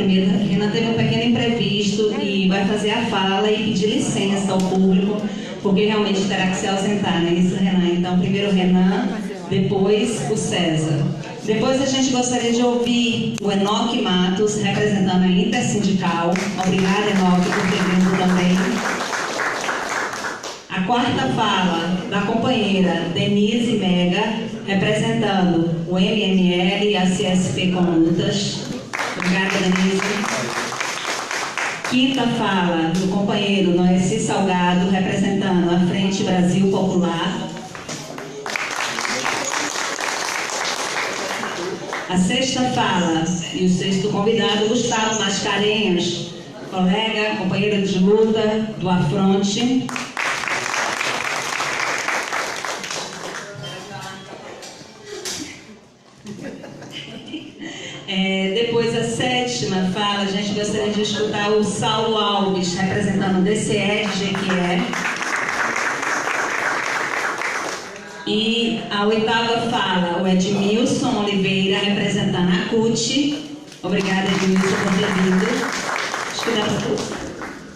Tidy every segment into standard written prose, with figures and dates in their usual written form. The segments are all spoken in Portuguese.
primeiro, Renan teve um pequeno imprevisto e vai fazer a fala e pedir licença ao público, porque realmente terá que se ausentar, né? Isso, Renan. Então, primeiro o Renan, depois o César. Depois a gente gostaria de ouvir o Enoque Matos, representando a Intersindical. Obrigada, Enoque, por ter vindo também. A quarta fala da companheira Denise Mega, representando o MML e a CSP Comutas. Obrigada, Denise. Quinta fala do companheiro Noeci Salgado, representando a Frente Brasil Popular. A sexta fala e o sexto convidado, Gustavo Mascarenhas, colega, companheiro de luta do Afronte. Depois a sétima fala, a gente gostaria de escutar o Saulo Alves, representando o DCE de Jequié. E a oitava fala, o Edmilson Oliveira, representando a CUT. Obrigada, Edmilson, por ter vindo. Acho que dá para todos.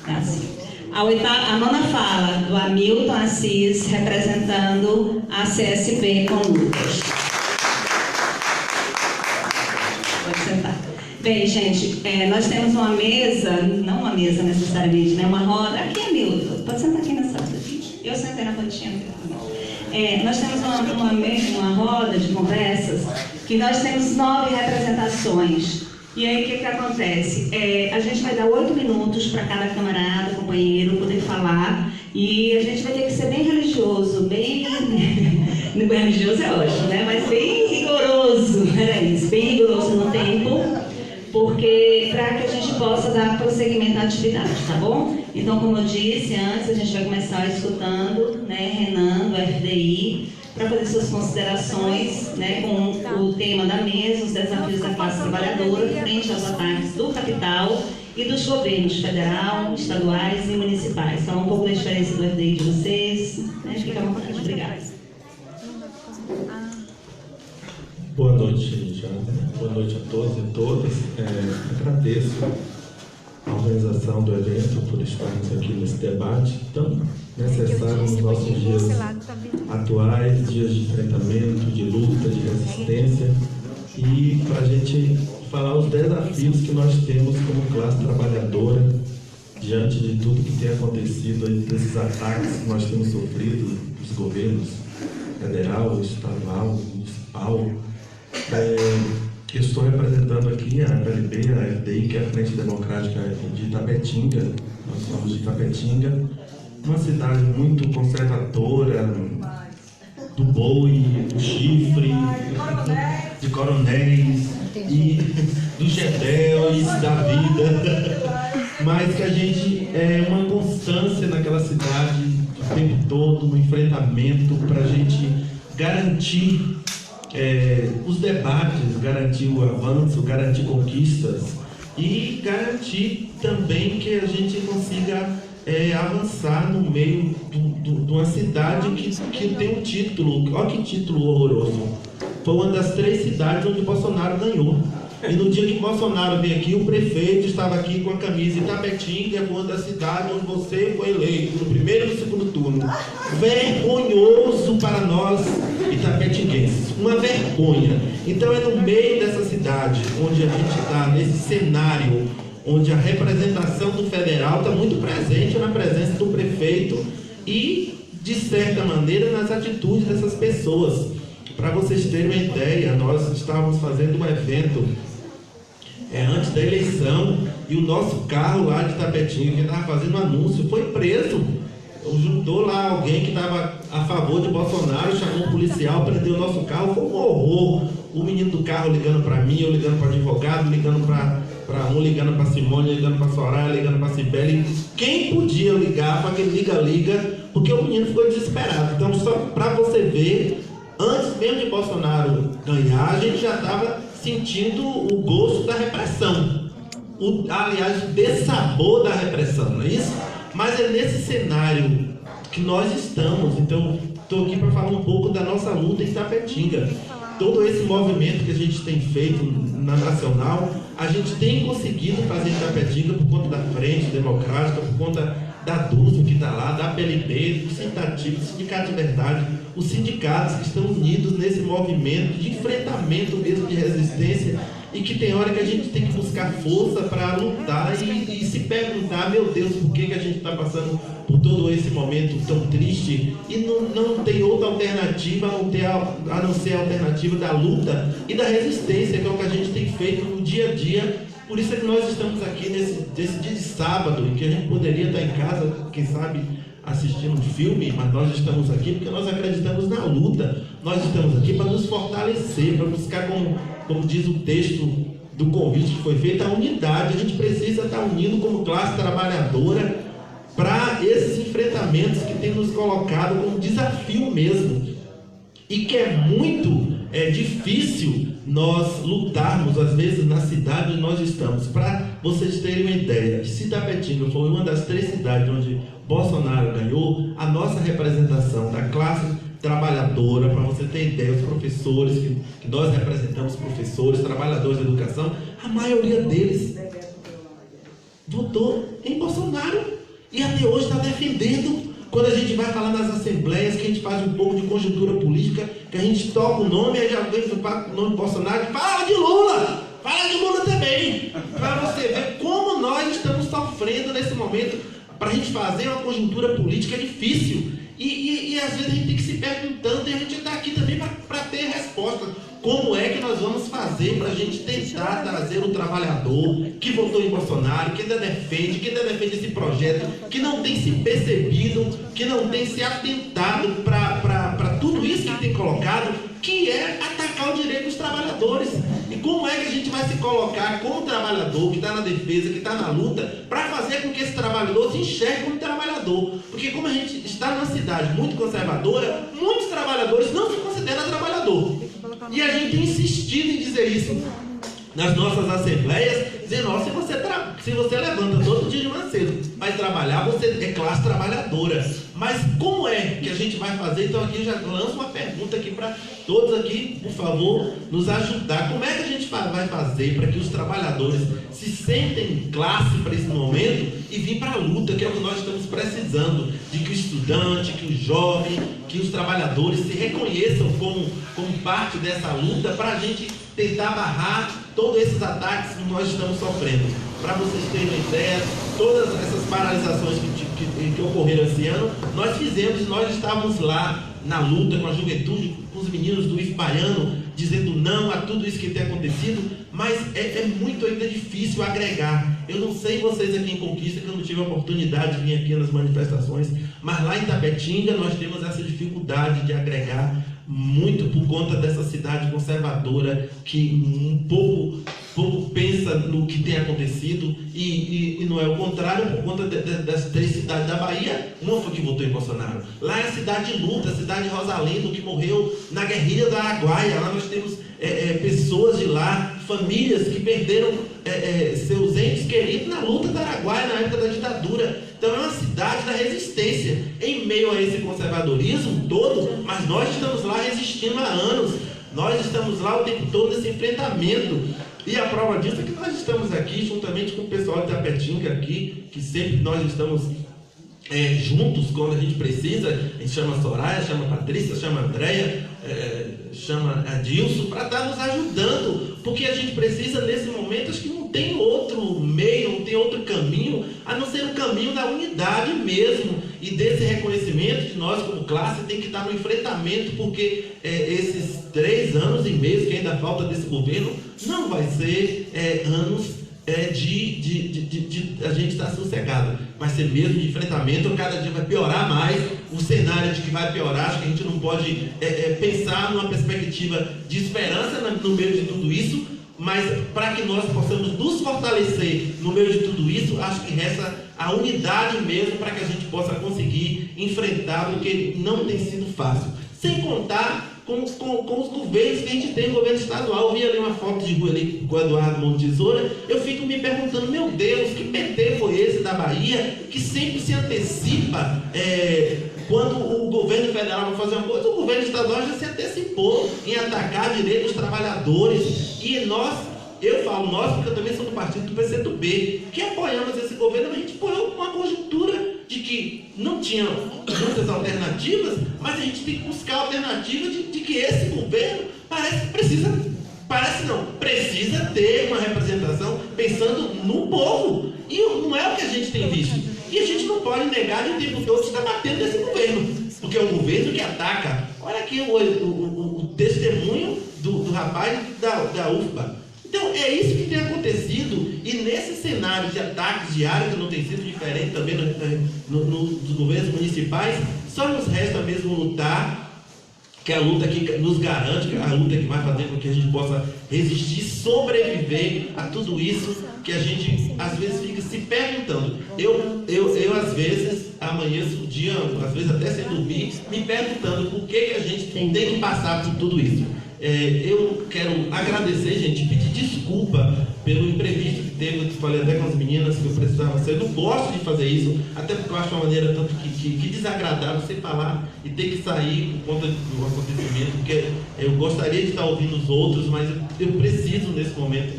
É assim. A nona fala, do Hamilton Assis, representando a CSP Comutas. Pode sentar. Bem, gente, nós temos uma mesa, não uma mesa necessariamente, né? Uma roda. Aqui, Hamilton, pode sentar aqui nessa roda. Eu sentei na pontinha. Nós temos uma roda de conversas que nós temos 9 representações. E aí, o que acontece? A gente vai dar 8 minutos para cada camarada, companheiro, poder falar. E a gente vai ter que ser bem religioso, bem... Bem religioso é ótimo, né? Mas bem rigoroso, era isso, bem rigoroso no tempo, porque para que a gente possa dar prosseguimento à atividade, tá bom? Então, como eu disse antes, a gente vai começar escutando, né, Renan, do FDI, para fazer suas considerações, né, com o tema da mesa, os desafios da classe trabalhadora frente aos ataques do capital e dos governos federal, estaduais e municipais. Falar um pouco da experiência do FDI de vocês, né? Fica à vontade, obrigada. Boa noite, Jana. Boa noite a todos e todas. Agradeço a organização do evento por estarmos aqui nesse debate tão necessário nos nossos dias atuais, dias de enfrentamento, de luta, de resistência, e para a gente falar os desafios que nós temos como classe trabalhadora diante de tudo que tem acontecido, desses ataques que nós temos sofrido dos governos federal, estadual, municipal. Eu estou representando aqui a FLB, a FDI, que é a Frente Democrática de Itapetinga. Nós somos de Itapetinga, uma cidade muito conservadora, do boi, do chifre, de coronéis e dos gedéus da vida, mas que a gente é uma constância naquela cidade o tempo todo, no enfrentamento para a gente garantir os debates, garantir o avanço, garantir conquistas e garantir também que a gente consiga avançar no meio de uma cidade que tem um título. Olha que título horroroso. Foi uma das 3 cidades onde Bolsonaro ganhou. E no dia que Bolsonaro veio aqui, o prefeito estava aqui com a camisa Itapetinga, que é uma das cidades onde você foi eleito, no primeiro e no segundo turno. Vergonhoso para nós itapetinguenses. Uma vergonha. Então é no meio dessa cidade, onde a gente está, nesse cenário, onde a representação do federal está muito presente na presença do prefeito e, de certa maneira, nas atitudes dessas pessoas. Para vocês terem uma ideia, nós estávamos fazendo um evento antes da eleição e o nosso carro lá de Itapetinga, que estava fazendo um anúncio, foi preso. Juntou lá alguém que estava a favor de Bolsonaro, chamou um policial, prendeu o nosso carro, foi um horror. O menino do carro ligando para mim, eu ligando para o advogado, ligando para ligando para Simone, ligando para Soraya, ligando para Cibele. Quem podia ligar para aquele liga-liga, porque o menino ficou desesperado. Então, só para você ver, antes mesmo de Bolsonaro ganhar, a gente já estava sentindo o gosto da repressão. Aliás, o dessabor da repressão, não é isso? Mas é nesse cenário que nós estamos. Então, estou aqui para falar um pouco da nossa luta em Itapetinga. Todo esse movimento que a gente tem feito na Nacional, a gente tem conseguido fazer Itapetinga por conta da Frente Democrática, por conta da DUSO que está lá, da PLB, do Sintativo, do Sindicato de Verdade, os sindicatos que estão unidos nesse movimento de enfrentamento mesmo, de resistência, e que tem hora que a gente tem que buscar força para lutar e se perguntar, meu Deus, por que a gente está passando por todo esse momento tão triste e não tem outra alternativa a não ser a alternativa da luta e da resistência, que é o que a gente tem feito no dia a dia. Por isso é que nós estamos aqui nesse dia de sábado, em que a gente poderia estar em casa, quem sabe, assistindo um filme, mas nós estamos aqui porque nós acreditamos na luta. Nós estamos aqui para nos fortalecer, para buscar, como diz o texto do convite que foi feito, a unidade. A gente precisa estar unido como classe trabalhadora para esses enfrentamentos que tem nos colocado como desafio mesmo. E que é muito difícil nós lutarmos, às vezes, na cidade onde nós estamos. Para vocês terem uma ideia, se Itapetinga foi uma das 3 cidades onde Bolsonaro ganhou, a nossa representação da classe trabalhadora, para você ter ideia, os professores, que nós representamos professores, trabalhadores da educação, a maioria deles votou em Bolsonaro e até hoje está defendendo. Quando a gente vai falar nas assembleias, que a gente faz um pouco de conjuntura política, que a gente toca o nome, aí já vem o nome de Bolsonaro, fala de Lula! Fala de Lula também! Para você ver como nós estamos sofrendo nesse momento. Para a gente fazer uma conjuntura política é difícil. E às vezes a gente tem que se perguntando, e a gente está aqui também para ter resposta. Como é que nós vamos fazer para a gente tentar trazer o trabalhador que votou em Bolsonaro, que ainda defende esse projeto, que não tem se percebido, que não tem se atentado para tudo isso que tem colocado, que é atacar o direito dos trabalhadores. E como é que a gente vai se colocar como trabalhador, que está na defesa, que está na luta, para fazer com que esse trabalhador se enxergue como trabalhador? Porque como a gente está numa cidade muito conservadora, muitos trabalhadores não se consideram trabalhador. E a gente tem insistido em dizer isso nas nossas assembleias, dizendo, ó, se você levanta todo dia de manhã cedo, vai trabalhar, você é classe trabalhadora. Mas como é que a gente vai fazer? Então aqui eu já lanço uma pergunta aqui para todos aqui, por favor, nos ajudar. Como é que a gente vai fazer para que os trabalhadores se sentem classe para esse momento e vir para a luta, que é o que nós estamos precisando, de que o estudante, que o jovem, que os trabalhadores se reconheçam como parte dessa luta, para a gente tentar barrar todos esses ataques que nós estamos sofrendo. Para vocês terem uma ideia, todas essas paralisações que ocorreram esse ano, nós fizemos e nós estávamos lá na luta com a juventude, com os meninos do IF Baiano, dizendo não a tudo isso que tem acontecido, mas é muito ainda difícil agregar. Eu não sei vocês aqui em Conquista, que eu não tive a oportunidade de vir aqui nas manifestações, mas lá em Itapetinga nós temos essa dificuldade de agregar muito por conta dessa cidade conservadora que um pouco pensa no que tem acontecido e não é o contrário, por conta das 3 cidades da Bahia, uma foi que votou em Bolsonaro. Lá é a cidade de luta, a cidade de Rosalino, que morreu na guerrilha da Araguaia. Lá nós temos pessoas de lá, famílias que perderam seus entes queridos na luta da Araguaia, na época da ditadura. Então é uma cidade da resistência, em meio a esse conservadorismo todo, mas nós estamos lá resistindo há anos, nós estamos lá o tempo todo nesse enfrentamento. E a prova disso é que nós estamos aqui, juntamente com o pessoal de Itapetinga aqui, que sempre nós estamos juntos quando a gente precisa. A gente chama a Soraya, chama a Patrícia, chama a Andréia, chama a Dilson, para estar nos ajudando, porque a gente precisa nesse momento, acho que não tem outro meio, não tem outro caminho, a não ser o caminho da unidade mesmo, e desse reconhecimento de nós como classe tem que estar no enfrentamento, porque esses 3 anos e meio que ainda falta desse governo, não vai ser anos de a gente estar sossegado, vai ser mesmo de enfrentamento. Cada dia vai piorar mais, o cenário de que vai piorar. Acho que a gente não pode pensar numa perspectiva de esperança no meio de tudo isso, mas para que nós possamos nos fortalecer no meio de tudo isso, acho que resta a unidade mesmo para que a gente possa conseguir enfrentar, porque não tem sido fácil, sem contar com os governos que a gente tem, o governo estadual. Eu vi ali uma foto de rua ali com o Eduardo Monte Tesoura, eu fico me perguntando, meu Deus, que PT foi esse da Bahia, que sempre se antecipa, quando o governo federal vai fazer uma coisa, o governo estadual já se antecipou em atacar direitos dos trabalhadores, e nós eu falo nós porque eu também sou do partido do PCdoB, que apoiamos esse governo, mas a gente apoiou com uma conjuntura de que não tinha muitas alternativas, mas a gente tem que buscar a alternativa de que esse governo precisa ter uma representação pensando no povo. E não é o que a gente tem visto. E a gente não pode negar de o tempo todo estar batendo nesse governo, porque é um governo que ataca. Olha aqui o testemunho do rapaz da UFBA. Então, é isso que tem acontecido, e nesse cenário de ataques diários, que não tem sido diferente também nos governos municipais, só nos resta mesmo lutar, que é a luta que nos garante, que é a luta que vai fazer com que a gente possa resistir, sobreviver a tudo isso que a gente, às vezes, fica se perguntando. Eu às vezes, amanheço o dia, às vezes até sem dormir, me perguntando por que a gente tem que passar por tudo isso. Eu quero agradecer, gente, pedir desculpa pelo imprevisto que teve. Eu falei até com as meninas que eu precisava ser. Eu não gosto de fazer isso, até porque eu acho uma maneira tanto que desagradável você falar e ter que sair por conta do acontecimento, porque eu gostaria de estar ouvindo os outros, mas eu preciso nesse momento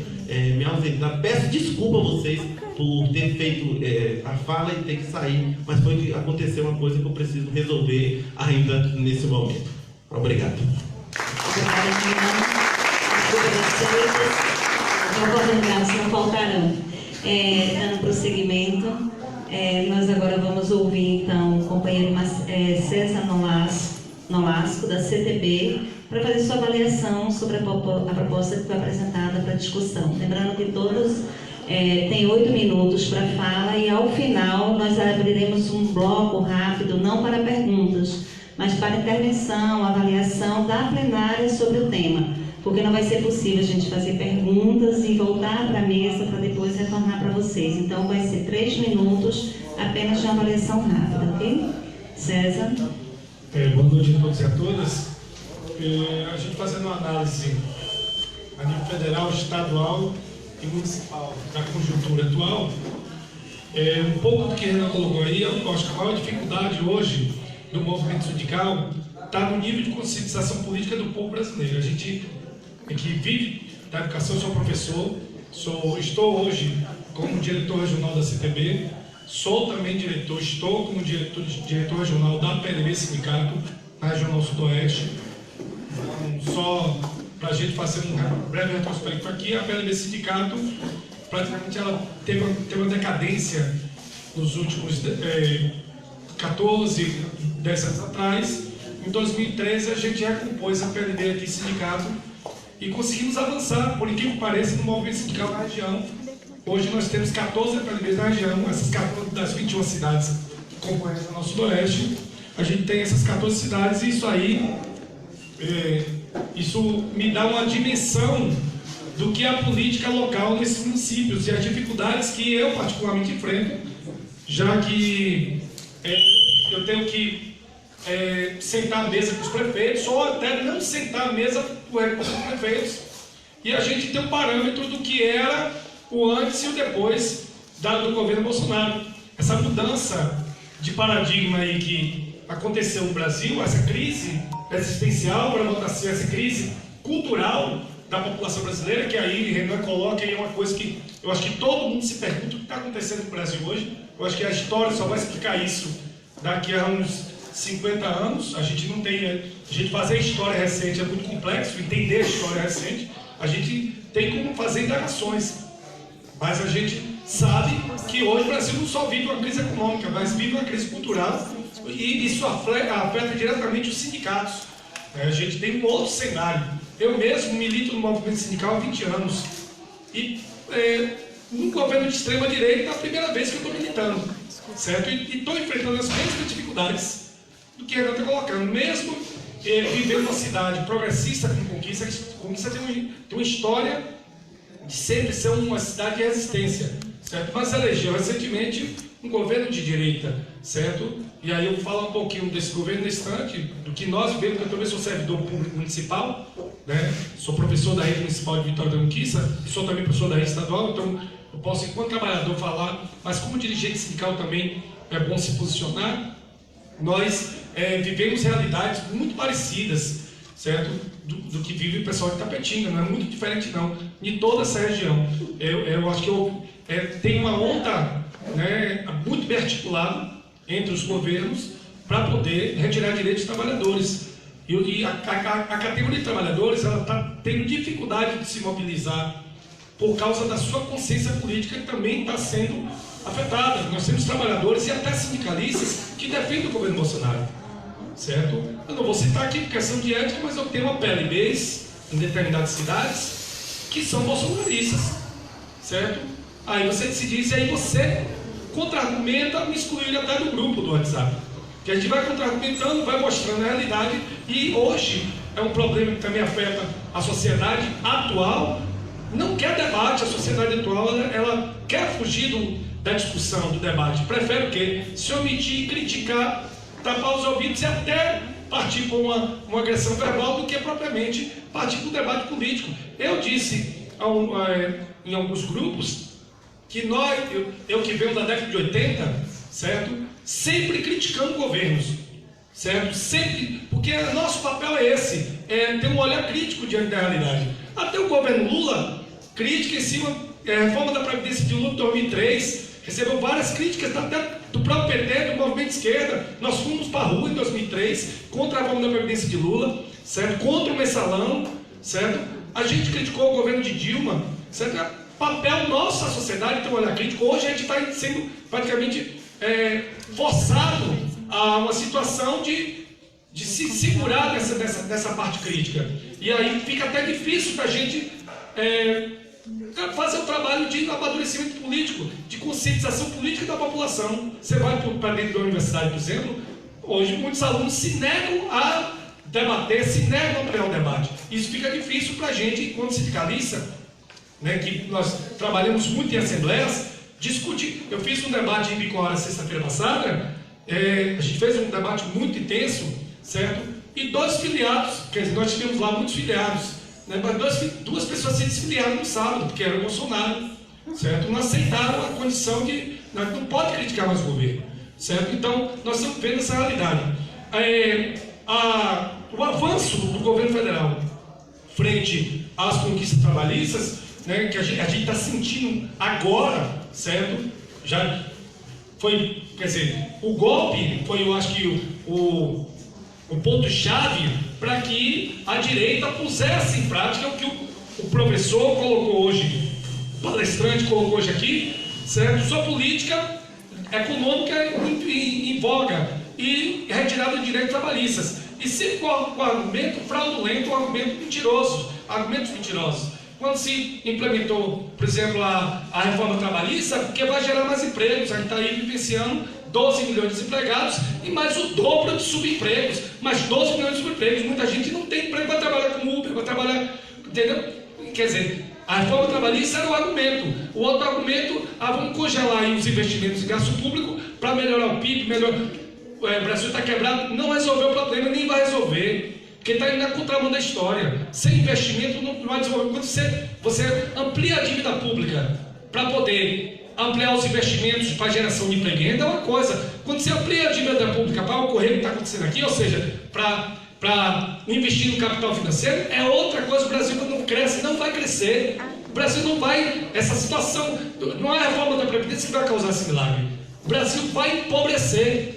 me ausentar. Peço desculpa a vocês por ter feito a fala e ter que sair, mas foi que aconteceu uma coisa que eu preciso resolver ainda nesse momento. Obrigado. Obrigada, Juliana. As oportunidades não faltarão. Dando prosseguimento, nós agora vamos ouvir, então, o companheiro César Nolasco, da CTB, para fazer sua avaliação sobre a proposta que foi apresentada para discussão. Lembrando que todos têm 8 minutos para fala, e ao final nós abriremos um bloco rápido, não para perguntas, mas para intervenção, avaliação da plenária sobre o tema, porque não vai ser possível a gente fazer perguntas e voltar para a mesa para depois retornar para vocês. Então vai ser 3 minutos apenas de avaliação rápida, ok? César. Boa noite a todos e a todas. A gente fazendo uma análise a nível federal, estadual e municipal da conjuntura atual, um pouco do que a Renan colocou aí, eu acho que a maior dificuldade hoje do movimento sindical está no nível de conscientização política do povo brasileiro. A gente que vive da educação, sou professor, estou hoje como diretor regional da CTB, sou também diretor, estou como diretor regional da PLB Sindicato, na Regional Sudoeste. Então, só para a gente fazer um breve retrospecto aqui, a PLB Sindicato, praticamente ela teve uma decadência nos últimos 10 anos atrás. Em 2013 a gente recompôs a PLB aqui sindicato e conseguimos avançar, por incrível que pareça, no movimento sindical da região. Hoje nós temos 14 PLBs na região, essas 14 das 21 cidades que compõem a nosso sudoeste. A gente tem essas 14 cidades e isso aí, isso me dá uma dimensão do que é a política local nesses municípios e as dificuldades que eu particularmente enfrento, já que eu tenho que sentar à mesa com os prefeitos, ou até não sentar à mesa com os prefeitos, e a gente tem um parâmetro do que era o antes e o depois do governo Bolsonaro. Essa mudança de paradigma aí que aconteceu no Brasil, essa crise existencial, para botar assim, essa crise cultural da população brasileira, que aí Renan coloca aí uma coisa que eu acho que todo mundo se pergunta o que está acontecendo no Brasil hoje. Eu acho que a história só vai explicar isso daqui a uns 50 anos. A gente não tem... A gente fazer história recente é muito complexo, entender a história recente. A gente tem como fazer indagações. Mas a gente sabe que hoje o Brasil não só vive uma crise econômica, mas vive uma crise cultural. E isso afeta diretamente os sindicatos. A gente tem um outro cenário. Eu mesmo milito no movimento sindical há 20 anos. E num governo de extrema-direita é a primeira vez que eu estou militando. Certo? E estou enfrentando as mesmas dificuldades do que ele está colocando. Mesmo vivendo uma cidade progressista como Conquista tem uma história de sempre ser uma cidade de resistência. Certo? Mas elegeu recentemente um governo de direita. Certo? E aí eu vou falar um pouquinho desse governo distante, do que nós vivemos, porque eu também sou servidor público municipal, né? Sou professor da rede municipal de Vitória da Conquista, e sou também professor da rede estadual, então eu posso, enquanto trabalhador, falar, mas como dirigente sindical também é bom se posicionar. Nós vivemos realidades muito parecidas, certo? do que vive o pessoal de Tapetinga, não é muito diferente não, de toda essa região. Eu acho que tem uma onda, né, muito bem articulada entre os governos para poder retirar direitos dos trabalhadores. E a categoria de trabalhadores está tendo dificuldade de se mobilizar por causa da sua consciência política, que também está sendo afetada. Nós temos trabalhadores e até sindicalistas que defendem o governo Bolsonaro, certo? Eu não vou citar aqui por questão de ética, mas eu tenho uma PLBs em determinadas cidades que são bolsonaristas, certo? Aí você se diz, e aí você contra-argumenta, me excluir até do grupo do WhatsApp, que a gente vai contra-argumentando, vai mostrando a realidade, e hoje é um problema que também afeta a sociedade atual. Não quer debate, a sociedade atual ela quer fugir da discussão, do debate, prefere o quê? Se omitir, criticar, tapar os ouvidos e até partir por uma agressão verbal do que propriamente partir para o debate político. Eu disse em alguns grupos que eu que venho da década de 80, certo? Sempre criticando governos, certo? Sempre, porque nosso papel é esse, ter um olhar crítico diante da realidade. Até o governo Lula, crítica em cima da reforma da Previdência de Lula de 2003, recebeu várias críticas até do próprio PT, do movimento de esquerda. Nós fomos para a rua em 2003 contra a reforma da Previdência de Lula, certo? Contra o mensalão, certo? A gente criticou o governo de Dilma, certo? Papel nosso, a sociedade, ter um olhar crítico. Hoje a gente está sendo praticamente forçado a uma situação de se segurar nessa parte crítica. E aí fica até difícil para a gente fazer o trabalho de amadurecimento político, de conscientização política da população. Você vai para dentro da universidade, por exemplo, hoje muitos alunos se negam a debater, se negam a ampliar o debate. Isso fica difícil para a gente, enquanto sindicalista, né, que nós trabalhamos muito em assembleias, discutir. Eu fiz um debate em Bicoara sexta-feira passada, a gente fez um debate muito intenso, certo? E 2 filiados, quer dizer, nós tivemos lá muitos filiados, né, mas 2 pessoas se desfiliaram no sábado, porque era o Bolsonaro, certo? Não aceitaram a condição de... Não pode criticar mais o governo, certo? Então, nós estamos vendo essa realidade. O avanço do governo federal frente às conquistas trabalhistas, né, que a gente está sentindo agora, certo? Já foi, quer dizer, o golpe foi, eu acho que o ponto-chave para que a direita pusesse em prática o que o professor colocou hoje, o palestrante colocou hoje aqui, certo? Sua política econômica em voga e retirada de direitos trabalhistas. E sempre com o argumento fraudulento, argumentos mentirosos. Quando se implementou, por exemplo, a reforma trabalhista, porque vai gerar mais empregos, a gente está aí vivenciando 12 milhões de desempregados e mais o dobro de subempregos, mais 12 milhões de subempregos. Muita gente não tem emprego para trabalhar com Uber, para trabalhar, entendeu? Quer dizer, a reforma trabalhista era o argumento. O outro argumento, vamos congelar aí os investimentos em gasto público para melhorar o PIB, o Brasil está quebrado. Não resolveu o problema, nem vai resolver. Porque está indo na contramão da história. Sem investimento não vai desenvolver. Quando você amplia a dívida pública para poder ampliar os investimentos para geração de emprego e renda é uma coisa. Quando você amplia a dívida pública para ocorrer o que está acontecendo aqui, ou seja, para investir no capital financeiro, é outra coisa. O Brasil não cresce, não vai crescer. O Brasil não vai... Essa situação... Não é a reforma da Previdência que vai causar esse milagre. O Brasil vai empobrecer.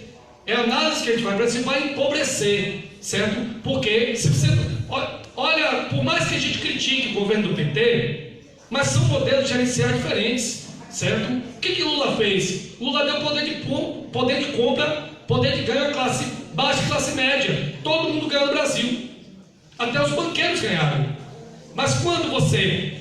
É a análise que a gente vai. O Brasil vai empobrecer. Certo? Porque se você olha, por mais que a gente critique o governo do PT, mas são modelos gerenciais diferentes, certo? O que Lula fez? Lula deu poder de compra, poder de ganho à classe baixa e classe média. Todo mundo ganhou no Brasil. Até os banqueiros ganharam. Mas quando você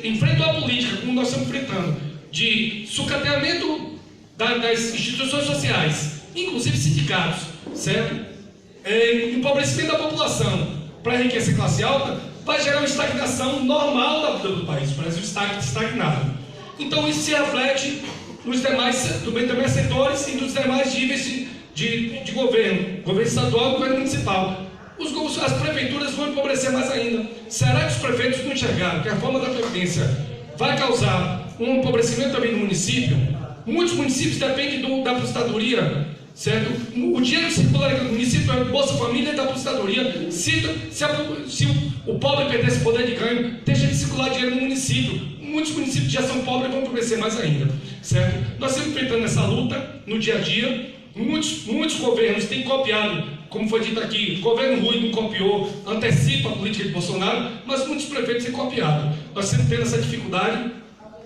enfrenta uma política, como nós estamos enfrentando, de sucateamento das instituições sociais, inclusive sindicatos, certo? Empobrecimento da população para enriquecer classe alta, vai gerar uma estagnação normal do país. O Brasil está estagnado. Então isso se reflete nos demais setores e nos demais níveis de governo estadual e governo municipal. As prefeituras vão empobrecer mais ainda. Será que os prefeitos não enxergaram que a reforma da Previdência vai causar um empobrecimento também no município? Muitos municípios dependem da aposentadoria certo? O dinheiro que circula no município é Bolsa Família e da aposentadoria. Se o pobre perder esse poder de ganho, deixa de circular dinheiro no município. Muitos municípios já são pobres e vão empobrecer mais ainda, certo? Nós estamos enfrentando essa luta no dia a dia. Muitos governos têm copiado, como foi dito aqui, o governo Rui não copiou, antecipa a política de Bolsonaro, mas muitos prefeitos têm copiado. Nós sempre temos essa dificuldade.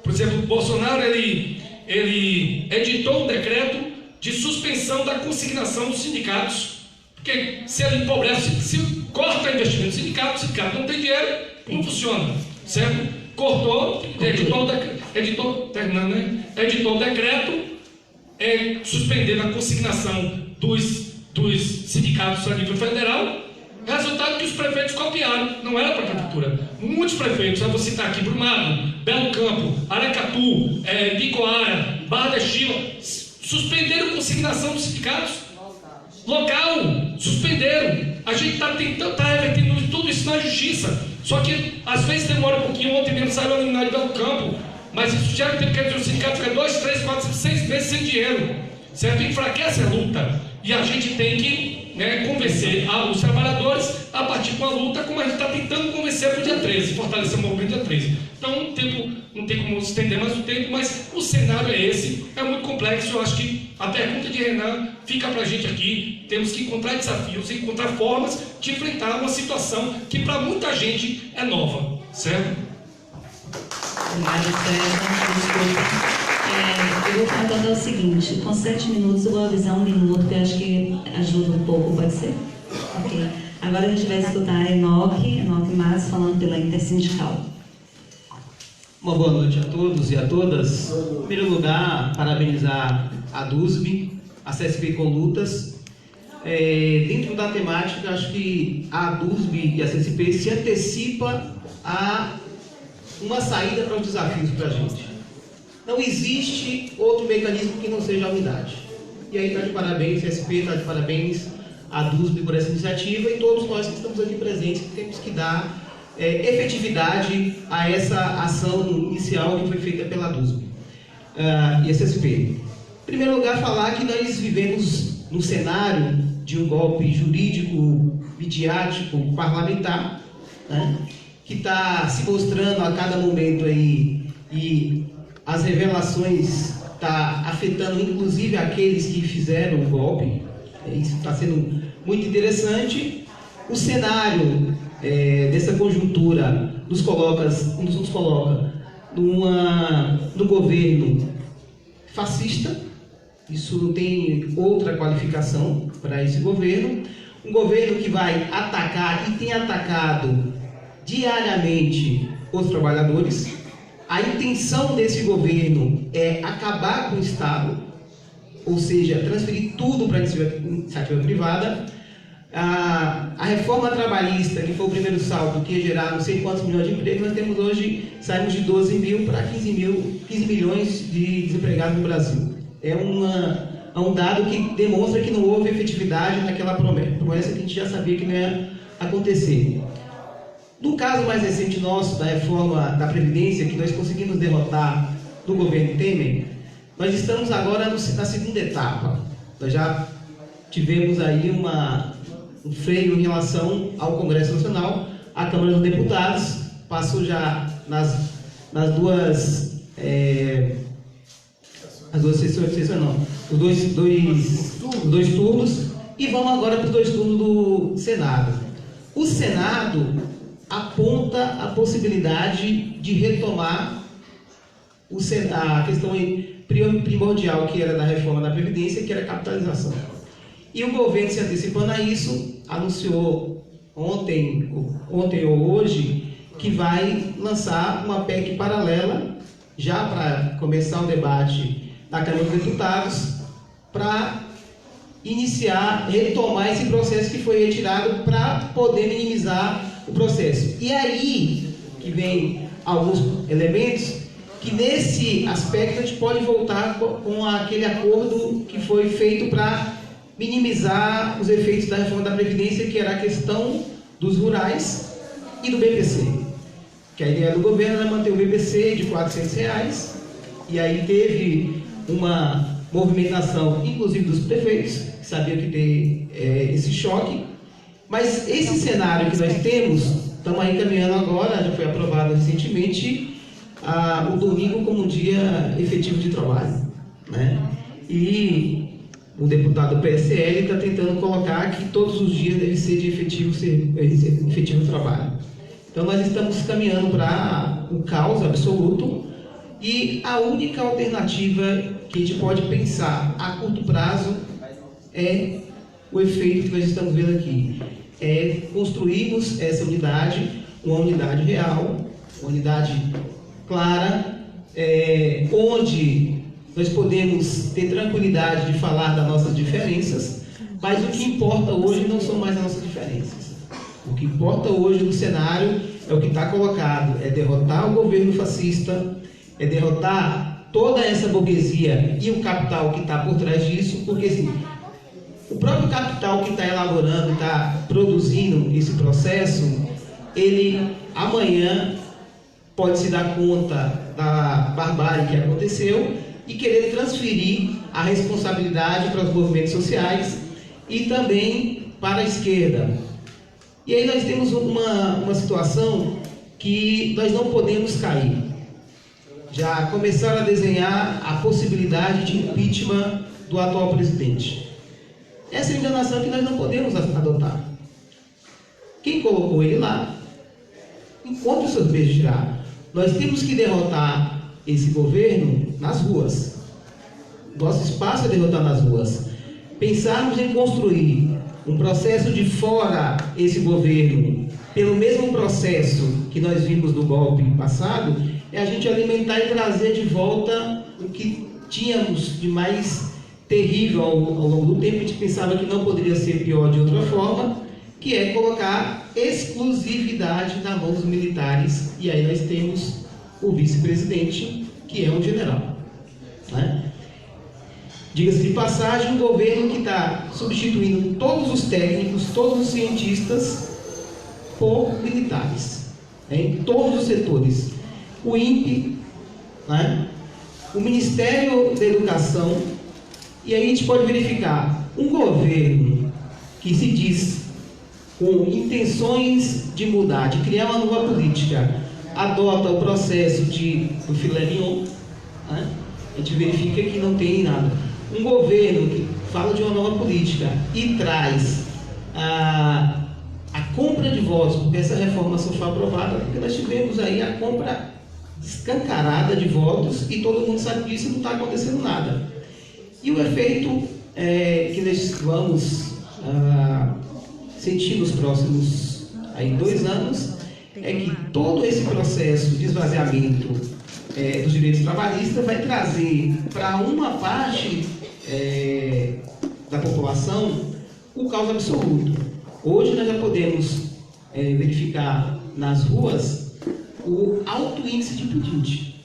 Por exemplo, o Bolsonaro ele editou um decreto de suspensão da consignação dos sindicatos, porque se ele empobrece, se corta investimento do sindicato, o sindicato não tem dinheiro, não funciona, certo? Cortou, editou o decreto, suspendendo a consignação dos sindicatos a nível federal. Resultado que os prefeitos copiaram, não era para a prefeitura. Muitos prefeitos, eu vou citar aqui, Brumado, Belo Campo, Aracatu, Bicoara, Barra da Chila, suspenderam a consignação dos sindicatos. Local, suspenderam. A gente está tentando, está revertendo tudo isso na justiça. Só que às vezes demora um pouquinho. Ontem mesmo saiu a liminar de Belo Campo, mas isso já tem que o sindicato fica 2, 3, 4, 5, 6 meses sem dinheiro, certo? Enfraquece a luta. E a gente tem que convencer os trabalhadores a partir com a luta, como a gente está tentando convencer para o dia 13, fortalecer o movimento dia 13. Então, não tem como estender mais o tempo, mas o cenário é esse, é muito complexo. Eu acho que a pergunta de Renan fica para a gente aqui. Temos que encontrar desafios, encontrar formas de enfrentar uma situação que para muita gente é nova, certo? Obrigada, César. Desculpa. Eu vou perguntar o seguinte: com 7 minutos eu vou avisar 1 minuto, que eu acho que ajuda um pouco, pode ser? Ok. Agora a gente vai escutar a Enoque Mas falando pela Intersindical. Uma boa noite a todos e a todas. Em primeiro lugar, parabenizar a DUSB, a CSP com Lutas. Dentro da temática, acho que a DUSB e a CSP se antecipa a uma saída para os desafios para a gente. Não existe outro mecanismo que não seja a unidade. E aí está de parabéns, CSP está de parabéns, a DUSB por essa iniciativa e todos nós que estamos aqui presentes que temos que dar efetividade a essa ação inicial que foi feita pela DUSB e a CSP. Em primeiro lugar, falar que nós vivemos no cenário de um golpe jurídico, midiático, parlamentar, né, que está se mostrando a cada momento aí, e as revelações está afetando inclusive aqueles que fizeram o golpe. Isso está sendo muito interessante. O cenário dessa conjuntura nos coloca no governo fascista. Isso não tem outra qualificação para esse governo. Um governo que vai atacar e tem atacado diariamente os trabalhadores. A intenção desse governo é acabar com o Estado, ou seja, transferir tudo para a iniciativa privada. A reforma trabalhista, que foi o primeiro salto, que ia gerar não sei quantos milhões de empregos, nós temos hoje, saímos de 12 mil para 15 milhões de desempregados no Brasil. É um dado que demonstra que não houve efetividade naquela promessa que a gente já sabia que não ia acontecer. No caso mais recente nosso, da reforma da Previdência, que nós conseguimos derrotar no governo Temer, nós estamos agora na segunda etapa. Nós já tivemos aí um freio em relação ao Congresso Nacional, à Câmara dos Deputados, passou já nas duas sessões, não, os dois turnos, e vamos agora para os 2 turnos do Senado. O Senado aponta a possibilidade de retomar a questão primordial que era da reforma da Previdência, que era a capitalização. E o governo, se antecipando a isso, anunciou ontem ou hoje que vai lançar uma PEC paralela, já para começar o debate na Câmara dos Deputados, para retomar esse processo que foi retirado para poder minimizar o processo. E aí que vem alguns elementos que nesse aspecto a gente pode voltar com aquele acordo que foi feito para minimizar os efeitos da reforma da Previdência, que era a questão dos rurais e do BPC. Que a ideia do governo era manter o BPC de R$ 400, e aí teve uma movimentação, inclusive dos prefeitos, que sabiam que ter esse choque. Mas esse cenário que nós temos, estamos aí caminhando agora, já foi aprovado recentemente, o domingo como um dia efetivo de trabalho, né? E o deputado do PSL está tentando colocar que todos os dias deve ser de efetivo trabalho. Então nós estamos caminhando para o caos absoluto e a única alternativa que a gente pode pensar a curto prazo é o efeito que nós estamos vendo aqui. É construirmos essa unidade, uma unidade real, uma unidade clara, onde nós podemos ter tranquilidade de falar das nossas diferenças, mas o que importa hoje não são mais as nossas diferenças. O que importa hoje no cenário é o que está colocado, é derrotar o governo fascista, é derrotar toda essa burguesia e o capital que está por trás disso, porque assim, o próprio capital que está elaborando, está produzindo esse processo, ele amanhã pode se dar conta da barbárie que aconteceu e querer transferir a responsabilidade para os movimentos sociais e também para a esquerda. E aí nós temos uma situação que nós não podemos cair. Já começaram a desenhar a possibilidade de impeachment do atual presidente. Essa é a enganação que nós não podemos adotar. Quem colocou ele lá, encontre os seus beijos de tirar. Nós temos que derrotar esse governo nas ruas. Nosso espaço é derrotar nas ruas. Pensarmos em construir um processo de fora esse governo, pelo mesmo processo que nós vimos no golpe passado, é a gente alimentar e trazer de volta o que tínhamos de mais terrível ao longo do tempo. A gente pensava que não poderia ser pior de outra forma, que é colocar exclusividade na mão dos militares, e aí nós temos o vice-presidente, que é um general, né? Diga-se de passagem, um governo que está substituindo todos os técnicos, todos os cientistas por militares, né, em todos os setores. O INPE, né, o Ministério da Educação, e aí a gente pode verificar um governo que se diz com intenções de mudar, de criar uma nova política, adota o processo do filé mignon, né? A gente verifica que não tem nada. Um governo que fala de uma nova política e traz a compra de votos, porque essa reforma só foi aprovada porque nós tivemos aí a compra escancarada de votos e todo mundo sabe disso e não está acontecendo nada. E o efeito que nós vamos sentir nos próximos 2 anos é que todo esse processo de esvaziamento dos direitos trabalhistas vai trazer para uma parte da população o caos absoluto. Hoje nós já podemos verificar nas ruas o alto índice de pedinte.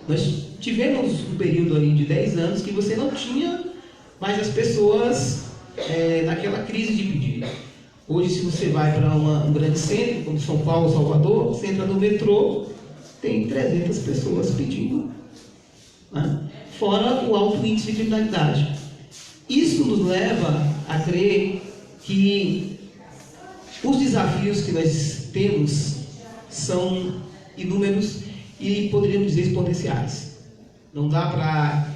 Nós tivemos um período aí de 10 anos que você não tinha mais as pessoas naquela crise de pedido. Hoje, se você vai para um grande centro, como São Paulo, Salvador, você entra no metrô, tem 300 pessoas pedindo, né? Fora o alto índice de criminalidade. Isso nos leva a crer que os desafios que nós temos são inúmeros e poderíamos dizer exponenciais. Não dá para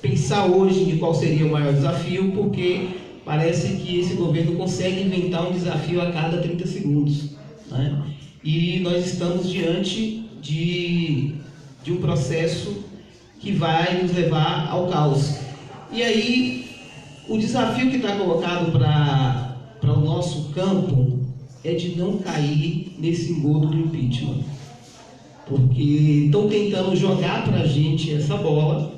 pensar hoje de qual seria o maior desafio, porque parece que esse governo consegue inventar um desafio a cada 30 segundos, né? E nós estamos diante de um processo que vai nos levar ao caos. E aí, o desafio que está colocado para o nosso campo é de não cair nesse engodo do impeachment. Porque estão tentando jogar para a gente essa bola,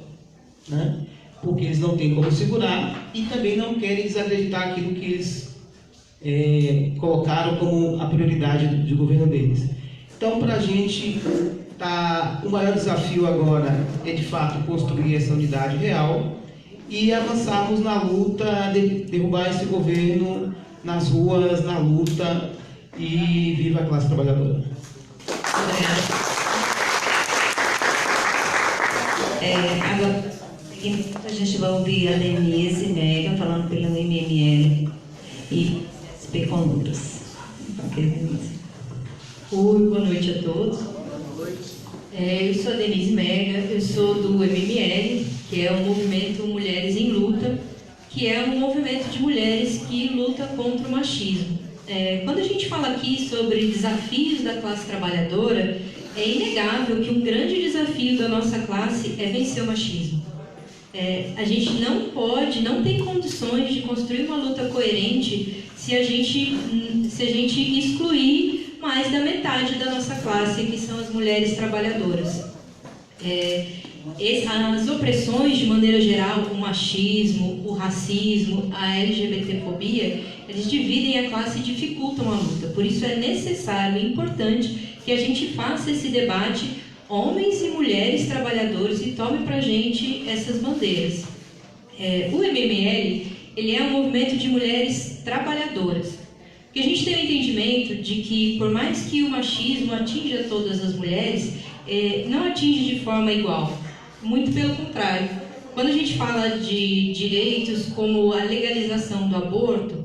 né? Porque eles não têm como segurar e também não querem desacreditar aquilo que eles colocaram como a prioridade do governo deles. Então, para a gente, o maior desafio agora é, de fato, construir essa unidade real e avançarmos na luta, derrubar esse governo nas ruas, na luta, e viva a classe trabalhadora. Agora, E a gente vai ouvir a Denise Mega falando pelo MML e SP Conlutas. Oi, boa noite a todos. Eu sou a Denise Mega, eu sou do MML, que é o Movimento Mulheres em Luta, que é um movimento de mulheres que luta contra o machismo. Quando a gente fala aqui sobre desafios da classe trabalhadora, é inegável que um grande desafio da nossa classe é vencer o machismo. A gente não tem condições de construir uma luta coerente se a gente excluir mais da metade da nossa classe, que são as mulheres trabalhadoras. As opressões, de maneira geral, o machismo, o racismo, a LGBTfobia, eles dividem a classe e dificultam a luta. Por isso é necessário e importante que a gente faça esse debate, homens e mulheres trabalhadores, e tome para a gente essas bandeiras. O MML, ele é um movimento de mulheres trabalhadoras. Porque a gente tem o entendimento de que, por mais que o machismo atinja todas as mulheres, não atinge de forma igual. Muito pelo contrário. Quando a gente fala de direitos como a legalização do aborto,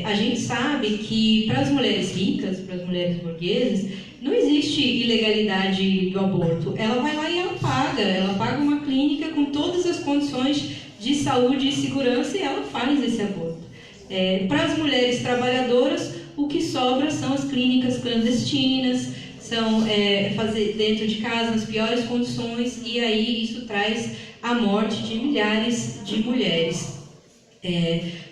a gente sabe que para as mulheres ricas, para as mulheres burguesas, não existe ilegalidade do aborto. Ela vai lá e ela paga uma clínica com todas as condições de saúde e segurança e ela faz esse aborto. Para as mulheres trabalhadoras, o que sobra são as clínicas clandestinas, são fazer dentro de casa nas piores condições, e aí isso traz a morte de milhares de mulheres.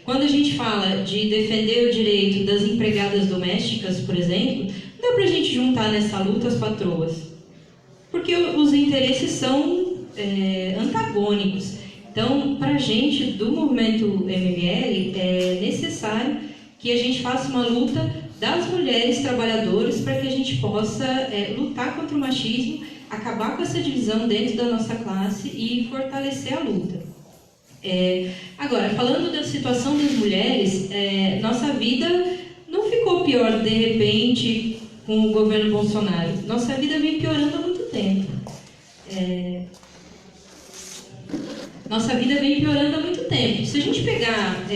Quando a gente fala de defender o direito das empregadas domésticas, por exemplo, não dá para a gente juntar nessa luta as patroas, porque os interesses são antagônicos. Então, para a gente do movimento MML, é necessário que a gente faça uma luta das mulheres trabalhadoras para que a gente possa lutar contra o machismo, acabar com essa divisão dentro da nossa classe e fortalecer a luta. Agora, falando da situação das mulheres, nossa vida não ficou pior de repente com o governo Bolsonaro. Nossa vida vem piorando há muito tempo. Nossa vida vem piorando há muito tempo. Se a gente pegar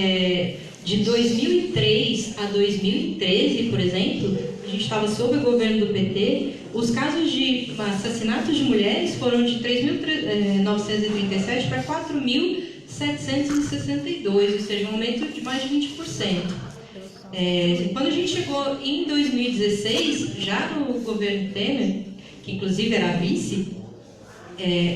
de 2003 a 2013, por exemplo, a gente estava sob o governo do PT, os casos de assassinatos de mulheres foram de 3.937 para 4.762, ou seja, um aumento de mais de 20%. Quando a gente chegou em 2016, já no governo Temer, que inclusive era vice,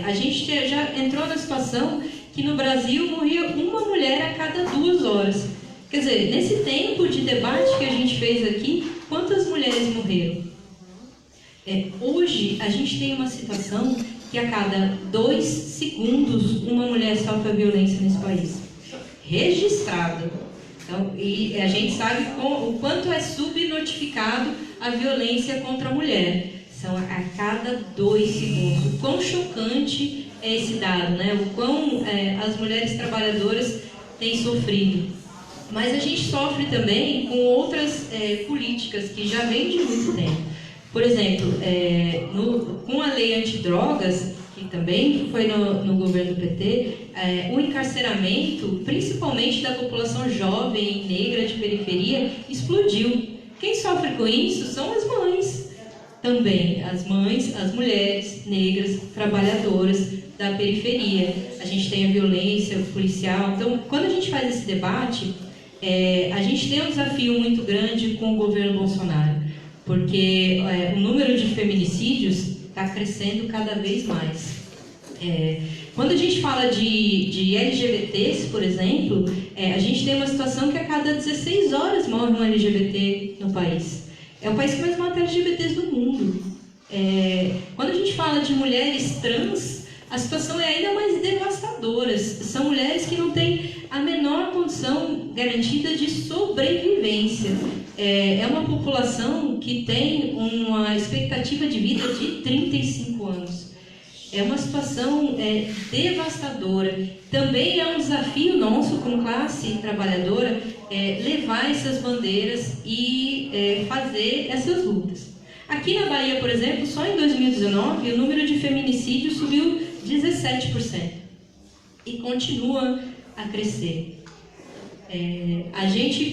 a gente já entrou na situação que no Brasil morria uma mulher a cada 2 horas. Quer dizer, nesse tempo de debate que a gente fez aqui, quantas mulheres morreram? Hoje, a gente tem uma situação que a cada 2 segundos uma mulher sofre violência nesse país. Registrada. Então, e a gente sabe o quanto é subnotificado a violência contra a mulher. São a cada 2 segundos. O quão chocante é esse dado, né? O quão as mulheres trabalhadoras têm sofrido. Mas a gente sofre também com outras políticas que já vêm de muito tempo. Por exemplo, com a lei antidrogas, que também foi no governo do PT, o encarceramento, principalmente da população jovem e negra de periferia, explodiu. Quem sofre com isso são as mães. Também as mães, as mulheres negras, trabalhadoras da periferia. A gente tem a violência policial. Então, quando a gente faz esse debate, a gente tem um desafio muito grande com o governo Bolsonaro, porque o número de feminicídios está crescendo cada vez mais. Quando a gente fala de LGBTs, por exemplo, a gente tem uma situação que a cada 16 horas morre um LGBT no país. É o país que mais mata LGBTs do mundo. Quando a gente fala de mulheres trans, a situação é ainda mais devastadora. São mulheres que não têm a menor condição garantida de sobrevivência. É uma população que tem uma expectativa de vida de 35 anos. É uma situação devastadora. Também é um desafio nosso, como classe trabalhadora, levar essas bandeiras e fazer essas lutas. Aqui na Bahia, por exemplo, só em 2019, o número de feminicídios subiu 17%. e continua a crescer.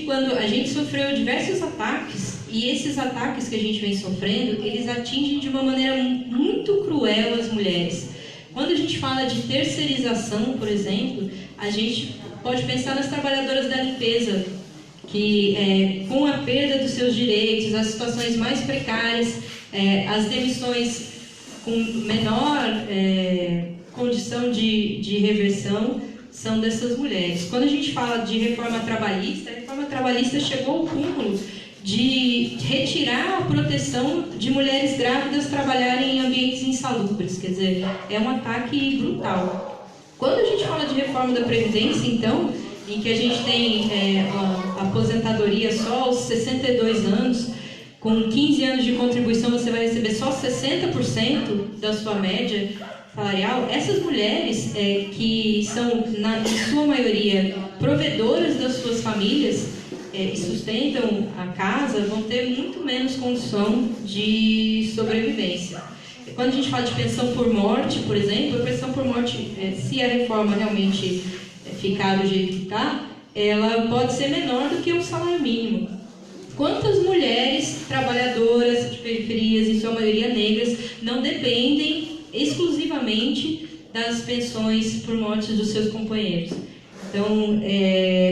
Quando a gente sofreu diversos ataques, e esses ataques que a gente vem sofrendo, eles atingem de uma maneira muito cruel as mulheres. Quando a gente fala de terceirização, por exemplo, a gente pode pensar nas trabalhadoras da limpeza, que com a perda dos seus direitos, as situações mais precárias, as demissões com menor condição de reversão, são dessas mulheres. Quando a gente fala de reforma trabalhista chegou ao cúmulo de retirar a proteção de mulheres grávidas trabalharem em ambientes insalubres, quer dizer, é um ataque brutal. Quando a gente fala de reforma da Previdência, então, em que a gente tem a aposentadoria só aos 62 anos, com 15 anos de contribuição você vai receber só 60% da sua média salarial, essas mulheres que são, em sua maioria, provedoras das suas famílias e sustentam a casa, vão ter muito menos condição de sobrevivência. Quando a gente fala de pensão por morte, por exemplo, a pensão por morte, se a reforma realmente ficar do jeito que está, ela pode ser menor do que o salário mínimo. Quantas mulheres trabalhadoras de periferias, em sua maioria negras, não dependem exclusivamente das pensões por morte dos seus companheiros? Então,